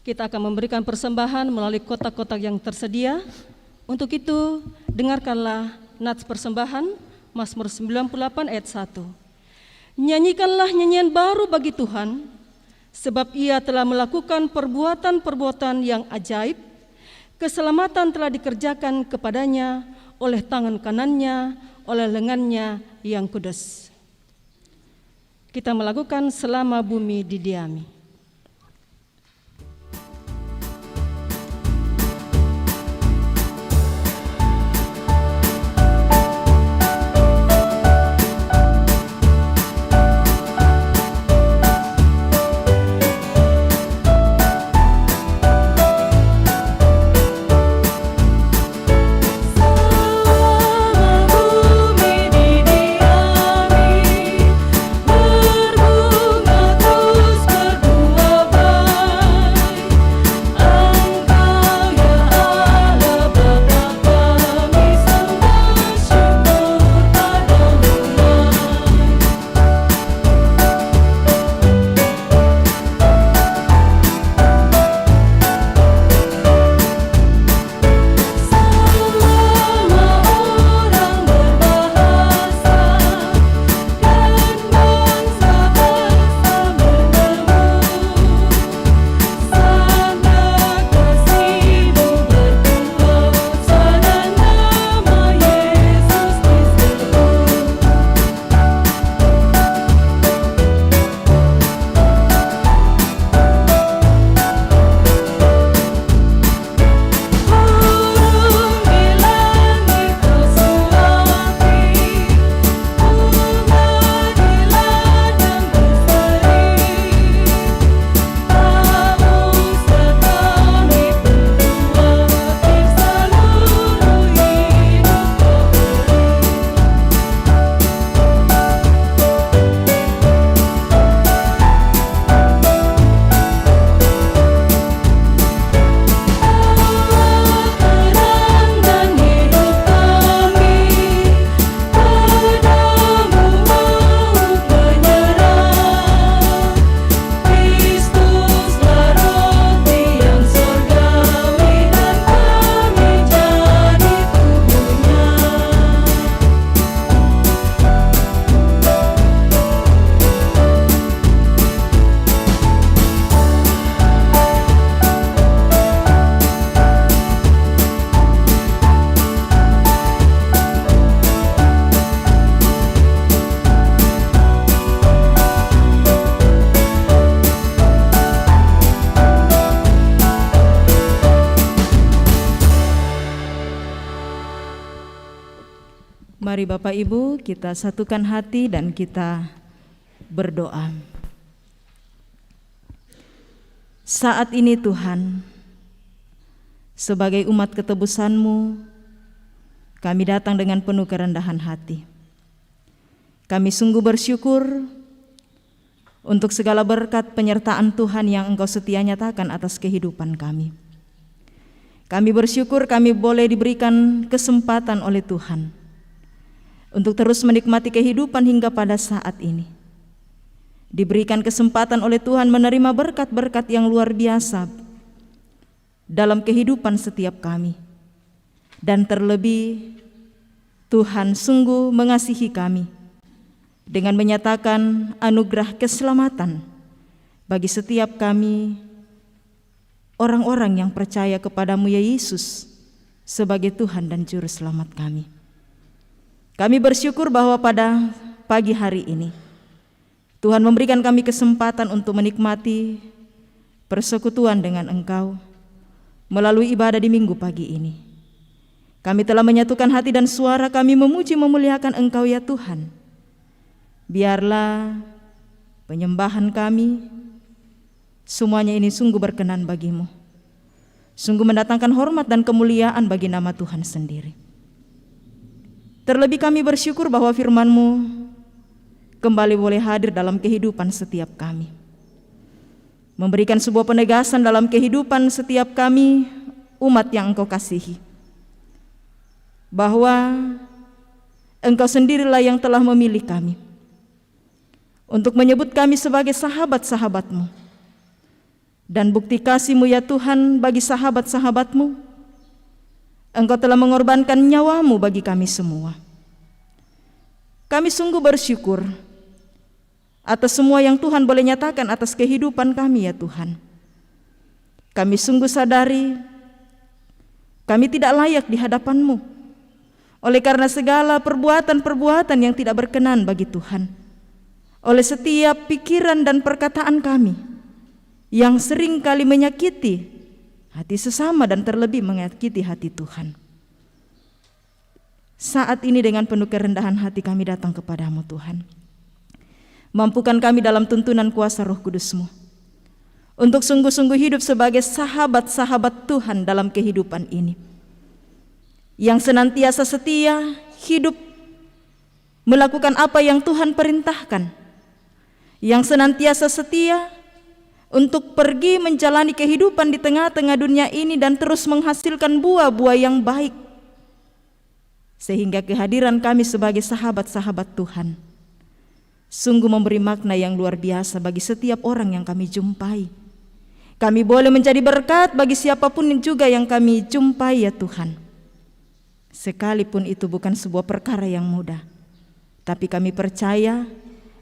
kita akan memberikan persembahan melalui kotak-kotak yang tersedia. Untuk itu, dengarkanlah nats persembahan Mazmur 98 ayat 1. Nyanyikanlah nyanyian baru bagi Tuhan, sebab Ia telah melakukan perbuatan-perbuatan yang ajaib. Keselamatan telah dikerjakan kepadanya oleh tangan kanannya, oleh lengannya yang kudus. Kita melakukan selama bumi didiami. Selama Mari Bapak Ibu kita satukan hati dan kita berdoa. Saat ini Tuhan, sebagai umat ketebus-Mu, kami datang dengan penuh kerendahan hati. Kami sungguh bersyukur untuk segala berkat penyertaan Tuhan yang Engkau setia nyatakan atas kehidupan kami. Kami bersyukur kami boleh diberikan kesempatan oleh Tuhan untuk terus menikmati kehidupan hingga pada saat ini. Diberikan kesempatan oleh Tuhan menerima berkat-berkat yang luar biasa dalam kehidupan setiap kami. Dan terlebih Tuhan sungguh mengasihi kami dengan menyatakan anugerah keselamatan bagi setiap kami, orang-orang yang percaya kepadamu ya Yesus sebagai Tuhan dan Juru Selamat kami. Kami bersyukur bahwa pada pagi hari ini Tuhan memberikan kami kesempatan untuk menikmati persekutuan dengan Engkau melalui ibadah di minggu pagi ini. Kami telah menyatukan hati dan suara kami memuji memuliakan Engkau ya Tuhan. Biarlah penyembahan kami semuanya ini sungguh berkenan bagimu, sungguh mendatangkan hormat dan kemuliaan bagi nama Tuhan sendiri. Terlebih kami bersyukur bahwa firman-Mu kembali boleh hadir dalam kehidupan setiap kami, memberikan sebuah penegasan dalam kehidupan setiap kami umat yang Engkau kasihi, bahwa Engkau sendirilah yang telah memilih kami untuk menyebut kami sebagai sahabat-sahabat-Mu. Dan bukti kasih-Mu ya Tuhan bagi sahabat-sahabat-Mu, Engkau telah mengorbankan nyawa-Mu bagi kami semua. Kami sungguh bersyukur atas semua yang Tuhan boleh nyatakan atas kehidupan kami ya Tuhan. Kami sungguh sadari kami tidak layak di hadapan-Mu oleh karena segala perbuatan-perbuatan yang tidak berkenan bagi Tuhan, oleh setiap pikiran dan perkataan kami yang sering kali menyakiti hati sesama dan terlebih menyakiti hati Tuhan. Saat ini dengan penuh kerendahan hati kami datang kepadamu Tuhan. Mampukan kami dalam tuntunan kuasa Roh Kudus-Mu untuk sungguh-sungguh hidup sebagai sahabat-sahabat Tuhan dalam kehidupan ini, yang senantiasa setia hidup melakukan apa yang Tuhan perintahkan, yang senantiasa setia untuk pergi menjalani kehidupan di tengah-tengah dunia ini dan terus menghasilkan buah-buah yang baik, sehingga kehadiran kami sebagai sahabat-sahabat Tuhan sungguh memberi makna yang luar biasa bagi setiap orang yang kami jumpai. Kami boleh menjadi berkat bagi siapapun juga yang kami jumpai ya Tuhan, sekalipun itu bukan sebuah perkara yang mudah. Tapi kami percaya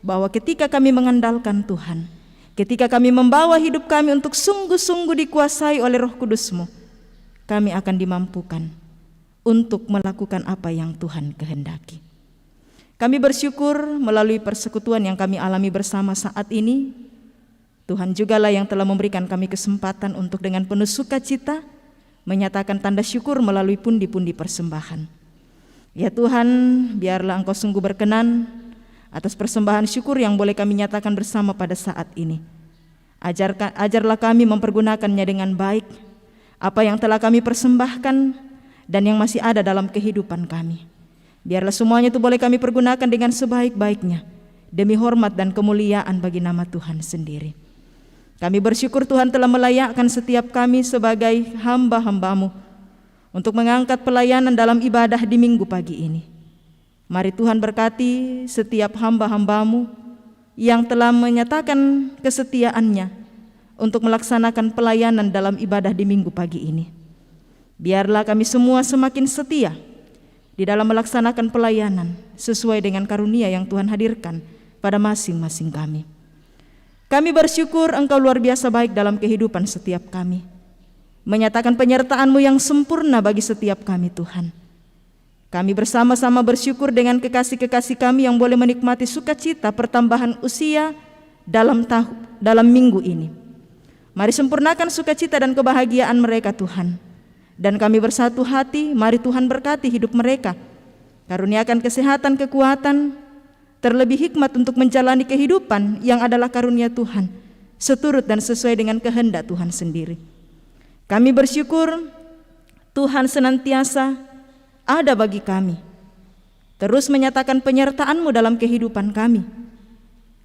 bahwa ketika kami mengandalkan Tuhan, ketika kami membawa hidup kami untuk sungguh-sungguh dikuasai oleh Roh Kudus-Mu, kami akan dimampukan untuk melakukan apa yang Tuhan kehendaki. Kami bersyukur melalui persekutuan yang kami alami bersama saat ini, Tuhan jugalah yang telah memberikan kami kesempatan untuk dengan penuh sukacita menyatakan tanda syukur melalui pundi-pundi persembahan. Ya Tuhan, biarlah Engkau sungguh berkenan atas persembahan syukur yang boleh kami nyatakan bersama pada saat ini. Ajarlah kami mempergunakannya dengan baik, apa yang telah kami persembahkan dan yang masih ada dalam kehidupan kami. Biarlah semuanya itu boleh kami pergunakan dengan sebaik-baiknya, demi hormat dan kemuliaan bagi nama Tuhan sendiri. Kami bersyukur Tuhan telah melayakkan setiap kami sebagai hamba-hamba-Mu untuk mengangkat pelayanan dalam ibadah di minggu pagi ini. Mari Tuhan berkati setiap hamba-hamba-Mu yang telah menyatakan kesetiaannya untuk melaksanakan pelayanan dalam ibadah di minggu pagi ini. Biarlah kami semua semakin setia di dalam melaksanakan pelayanan sesuai dengan karunia yang Tuhan hadirkan pada masing-masing kami. Kami bersyukur Engkau luar biasa baik dalam kehidupan setiap kami, menyatakan penyertaan-Mu yang sempurna bagi setiap kami Tuhan. Kami bersama-sama bersyukur dengan kekasih-kekasih kami yang boleh menikmati sukacita pertambahan usia dalam minggu ini. Mari sempurnakan sukacita dan kebahagiaan mereka Tuhan. Dan kami bersatu hati, mari Tuhan berkati hidup mereka. Karuniakan kesehatan, kekuatan, terlebih hikmat untuk menjalani kehidupan yang adalah karunia Tuhan, seturut dan sesuai dengan kehendak Tuhan sendiri. Kami bersyukur Tuhan senantiasa ada bagi kami, terus menyatakan penyertaan-Mu dalam kehidupan kami.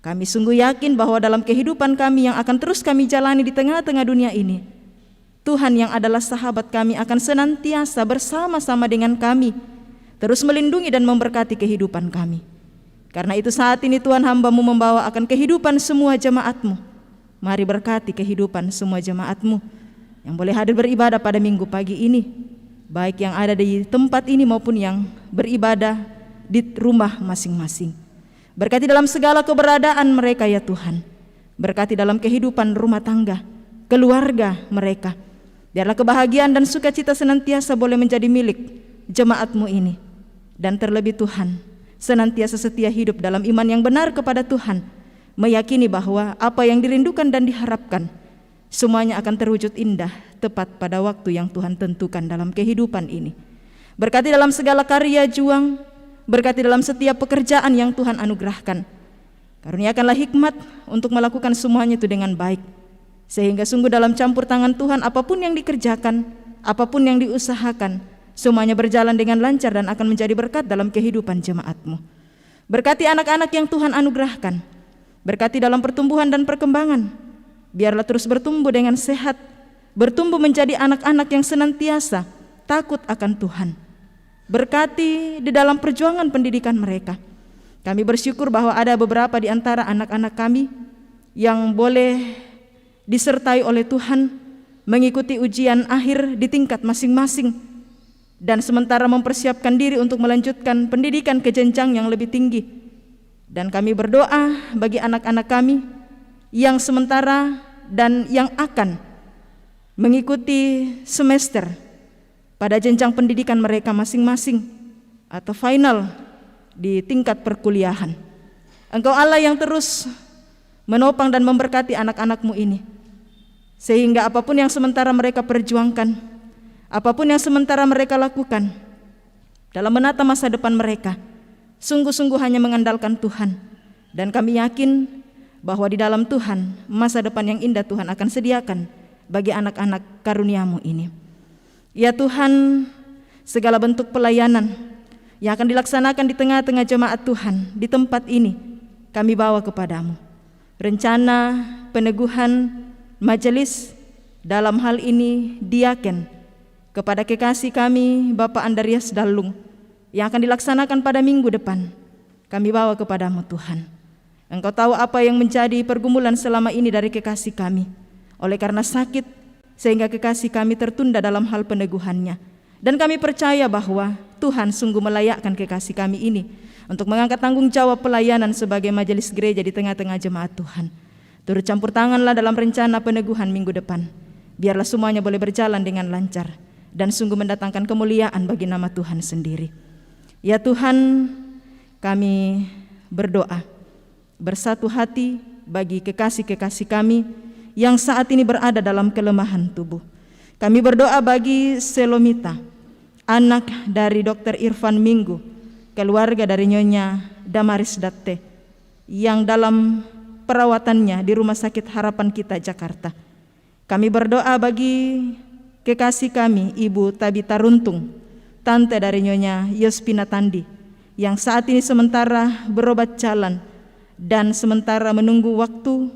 Kami sungguh yakin bahwa dalam kehidupan kami yang akan terus kami jalani di tengah-tengah dunia ini, Tuhan yang adalah sahabat kami akan senantiasa bersama-sama dengan kami, terus melindungi dan memberkati kehidupan kami. Karena itu saat ini Tuhan, hamba-Mu membawa akan kehidupan semua jemaat-Mu. Mari berkati kehidupan semua jemaat-Mu yang boleh hadir beribadah pada minggu pagi ini, baik yang ada di tempat ini maupun yang beribadah di rumah masing-masing. Berkati dalam segala keberadaan mereka ya Tuhan. Berkati dalam kehidupan rumah tangga, keluarga mereka. Biarlah kebahagiaan dan sukacita senantiasa boleh menjadi milik jemaat-Mu ini. Dan terlebih Tuhan, senantiasa setia hidup dalam iman yang benar kepada Tuhan, meyakini bahwa apa yang dirindukan dan diharapkan semuanya akan terwujud indah tepat pada waktu yang Tuhan tentukan dalam kehidupan ini. Berkati dalam segala karya juang, berkati dalam setiap pekerjaan yang Tuhan anugerahkan. Karuniakanlah hikmat untuk melakukan semuanya itu dengan baik, sehingga sungguh dalam campur tangan Tuhan apapun yang dikerjakan, apapun yang diusahakan, semuanya berjalan dengan lancar dan akan menjadi berkat dalam kehidupan jemaat-Mu. Berkati anak-anak yang Tuhan anugerahkan, berkati dalam pertumbuhan dan perkembangan. Biarlah terus bertumbuh dengan sehat, bertumbuh menjadi anak-anak yang senantiasa takut akan Tuhan. Berkati di dalam perjuangan pendidikan mereka. Kami bersyukur bahwa ada beberapa di antara anak-anak kami yang boleh disertai oleh Tuhan mengikuti ujian akhir di tingkat masing-masing, dan sementara mempersiapkan diri untuk melanjutkan pendidikan ke jenjang yang lebih tinggi. Dan kami berdoa bagi anak-anak kami yang sementara dan yang akan mengikuti semester pada jenjang pendidikan mereka masing-masing atau final di tingkat perkuliahan. Engkau Allah yang terus menopang dan memberkati anak-anak-Mu ini, sehingga apapun yang sementara mereka perjuangkan, apapun yang sementara mereka lakukan dalam menata masa depan mereka, sungguh-sungguh hanya mengandalkan Tuhan. Dan kami yakin bahwa di dalam Tuhan masa depan yang indah Tuhan akan sediakan bagi anak-anak karunia-Mu ini. Ya Tuhan, segala bentuk pelayanan yang akan dilaksanakan di tengah-tengah jemaat Tuhan di tempat ini kami bawa kepadamu. Rencana, peneguhan, majelis, dalam hal ini diaken, kepada kekasih kami Bapak Andarias Dalung yang akan dilaksanakan pada minggu depan, kami bawa kepadamu Tuhan. Engkau tahu apa yang menjadi pergumulan selama ini dari kekasih kami, oleh karena sakit sehingga kekasih kami tertunda dalam hal peneguhannya. Dan kami percaya bahwa Tuhan sungguh melayakkan kekasih kami ini untuk mengangkat tanggung jawab pelayanan sebagai majelis gereja di tengah-tengah jemaat Tuhan. Turut campur tanganlah dalam rencana peneguhan minggu depan. Biarlah semuanya boleh berjalan dengan lancar dan sungguh mendatangkan kemuliaan bagi nama Tuhan sendiri. Ya Tuhan, kami berdoa bersatu hati bagi kekasih-kekasih kami yang saat ini berada dalam kelemahan tubuh. Kami berdoa bagi Selomita, anak dari Dr. Irfan Minggu, keluarga dari Nyonya Damaris Datte, yang dalam perawatannya di Rumah Sakit Harapan Kita Jakarta. Kami berdoa bagi kekasih kami Ibu Tabita Runtung, tante dari Nyonya Yospina Tandi, yang saat ini sementara berobat jalan dan sementara menunggu waktu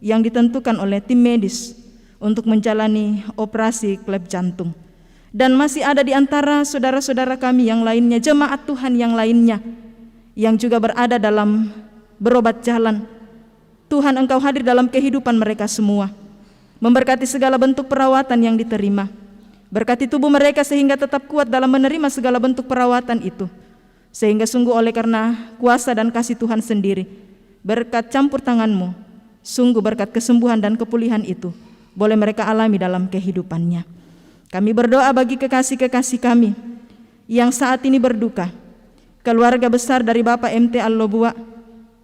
yang ditentukan oleh tim medis untuk menjalani operasi klep jantung. Dan masih ada di antara saudara-saudara kami yang lainnya, jemaat Tuhan yang lainnya yang juga berada dalam berobat jalan. Tuhan, Engkau hadir dalam kehidupan mereka semua, memberkati segala bentuk perawatan yang diterima. Berkati tubuh mereka sehingga tetap kuat dalam menerima segala bentuk perawatan itu, sehingga sungguh oleh karena kuasa dan kasih Tuhan sendiri, berkat campur tangan-Mu, sungguh berkat kesembuhan dan kepulihan itu boleh mereka alami dalam kehidupannya. Kami berdoa bagi kekasih-kekasih kami yang saat ini berduka, keluarga besar dari Bapak MT Allobua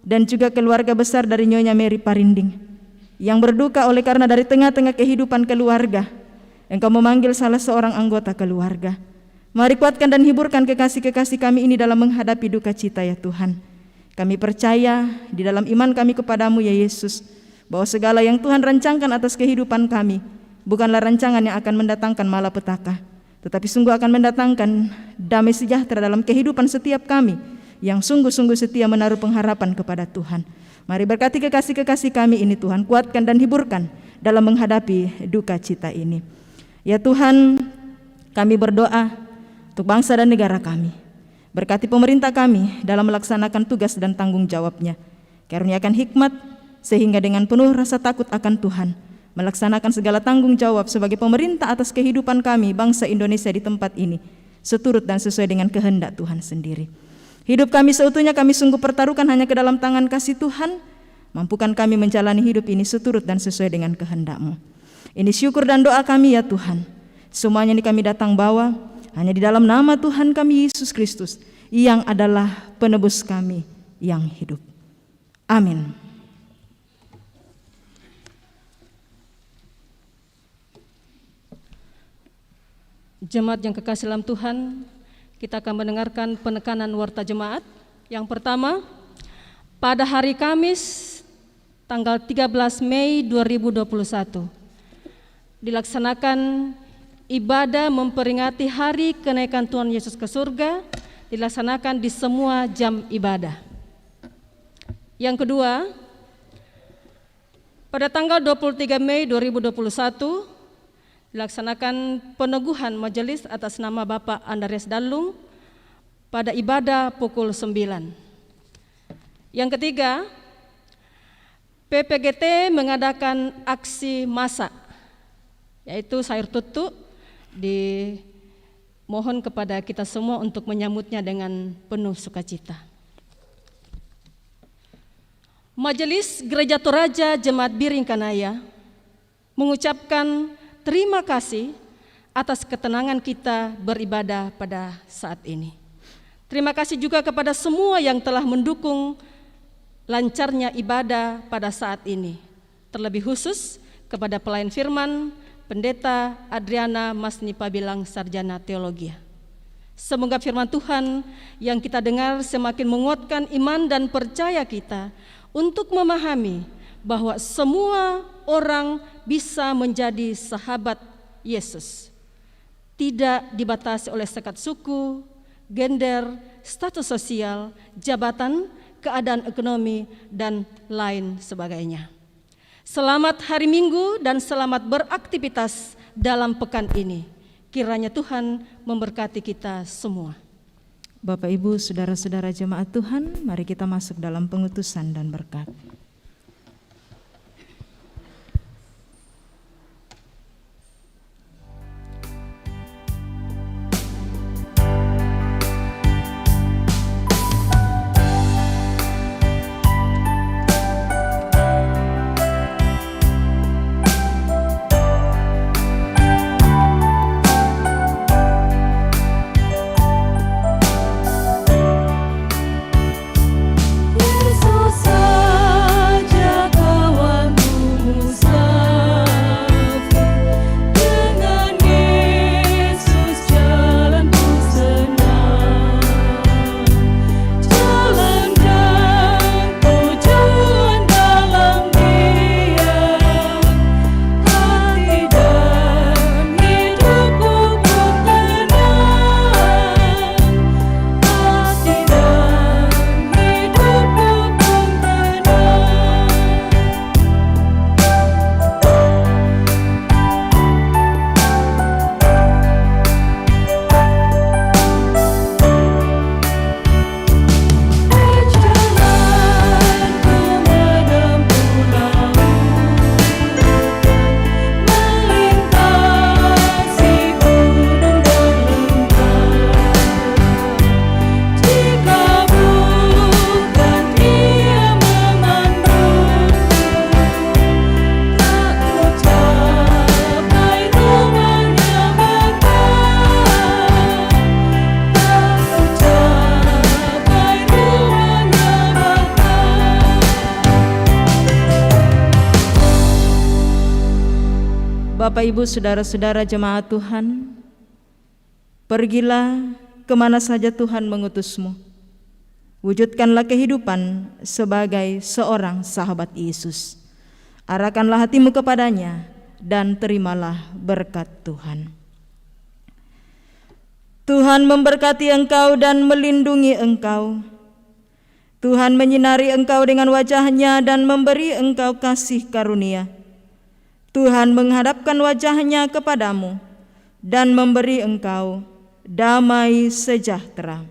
dan juga keluarga besar dari Nyonya Mary Parinding yang berduka oleh karena dari tengah-tengah kehidupan keluarga Engkau memanggil salah seorang anggota keluarga. Mari kuatkan dan hiburkan kekasih-kekasih kami ini dalam menghadapi duka cita ya Tuhan. Kami percaya di dalam iman kami kepadamu ya Yesus, bahwa segala yang Tuhan rancangkan atas kehidupan kami bukanlah rancangan yang akan mendatangkan malapetaka, tetapi sungguh akan mendatangkan damai sejahtera dalam kehidupan setiap kami yang sungguh-sungguh setia menaruh pengharapan kepada Tuhan. Mari berkati kekasih-kekasih kami ini Tuhan, kuatkan dan hiburkan dalam menghadapi duka cita ini. Ya Tuhan, kami berdoa untuk bangsa dan negara kami. Berkati pemerintah kami dalam melaksanakan tugas dan tanggung jawabnya. Karuniakan hikmat sehingga dengan penuh rasa takut akan Tuhan melaksanakan segala tanggung jawab sebagai pemerintah atas kehidupan kami bangsa Indonesia di tempat ini, seturut dan sesuai dengan kehendak Tuhan sendiri. Hidup kami seutuhnya kami sungguh pertaruhkan hanya ke dalam tangan kasih Tuhan. Mampukan kami menjalani hidup ini seturut dan sesuai dengan kehendak-Mu. Ini syukur dan doa kami ya Tuhan. Semuanya ini kami datang bawa hanya di dalam nama Tuhan kami Yesus Kristus yang adalah penebus kami yang hidup. Amin. Jemaat yang kekasih dalam Tuhan, kita akan mendengarkan penekanan warta jemaat. Yang pertama, pada hari Kamis tanggal 13 Mei 2021 dilaksanakan ibadah memperingati hari kenaikan Tuhan Yesus ke surga, dilaksanakan di semua jam ibadah. Yang kedua, pada tanggal 23 Mei 2021 dilaksanakan peneguhan majelis atas nama Bapak Andreas Dalung pada ibadah pukul 9. Yang ketiga, PPGT mengadakan aksi masak, yaitu sayur tutu. Dimohon kepada kita semua untuk menyambutnya dengan penuh sukacita. Majelis Gereja Toraja Jemaat Biring Kanaya mengucapkan terima kasih atas ketenangan kita beribadah pada saat ini. Terima kasih juga kepada semua yang telah mendukung lancarnya ibadah pada saat ini. Terlebih khusus kepada pelayan firman, Pendeta Adriana Masnipa Bilang Sarjana Teologi. Semoga firman Tuhan yang kita dengar semakin menguatkan iman dan percaya kita untuk memahami bahwa semua orang bisa menjadi sahabat Yesus. Tidak dibatasi oleh sekat suku, gender, status sosial, jabatan, keadaan ekonomi, dan lain sebagainya. Selamat hari Minggu dan selamat beraktivitas dalam pekan ini. Kiranya Tuhan memberkati kita semua. Bapak, Ibu, saudara-saudara jemaat Tuhan, mari kita masuk dalam pengutusan dan berkat. Bapak, Ibu, saudara-saudara jemaat Tuhan, Pergilah kemana saja Tuhan mengutusmu. Wujudkanlah kehidupan sebagai seorang sahabat Yesus. Arahkanlah hatimu kepadanya dan terimalah berkat Tuhan. Tuhan memberkati engkau dan melindungi engkau. Tuhan menyinari engkau dengan wajah-Nya dan memberi engkau kasih karunia. Tuhan menghadapkan wajah-Nya kepadamu dan memberi engkau damai sejahtera.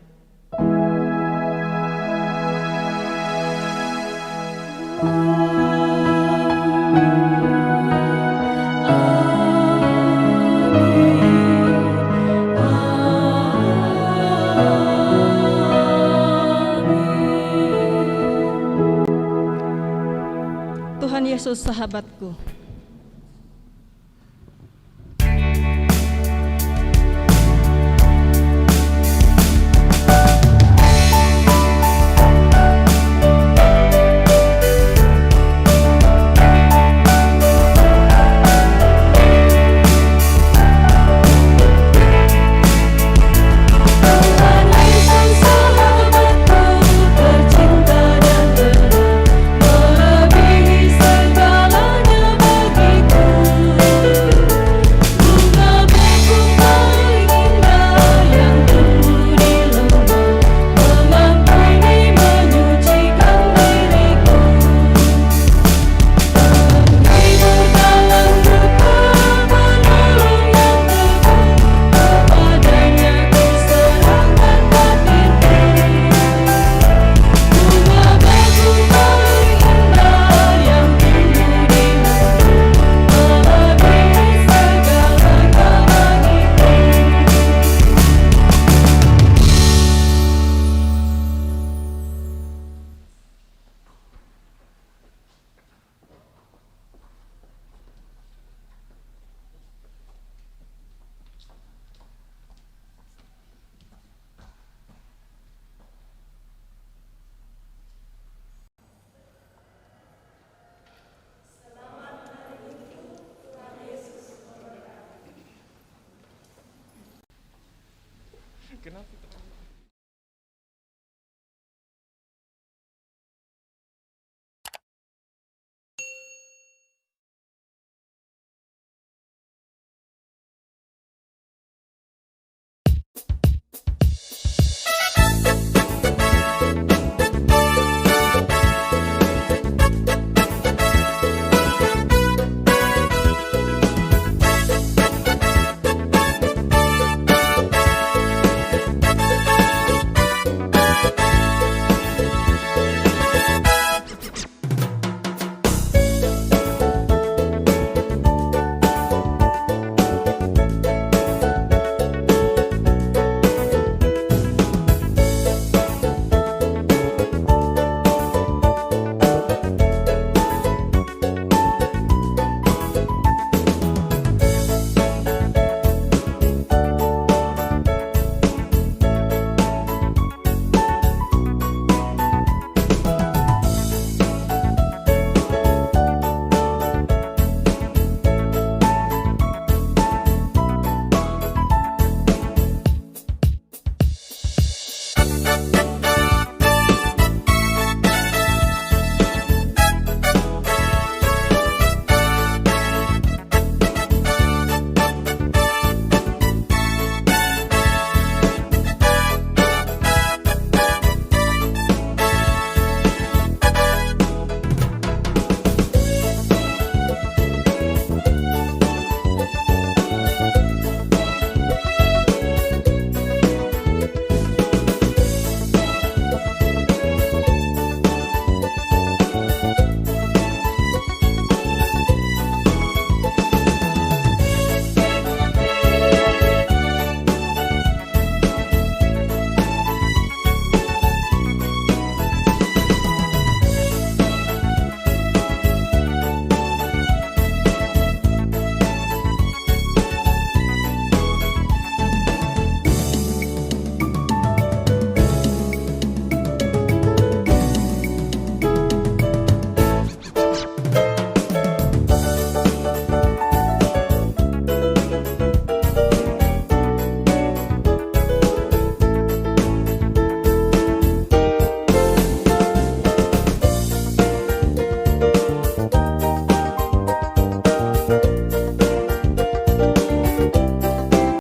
Tuhan Yesus sahabatku, Kenapa?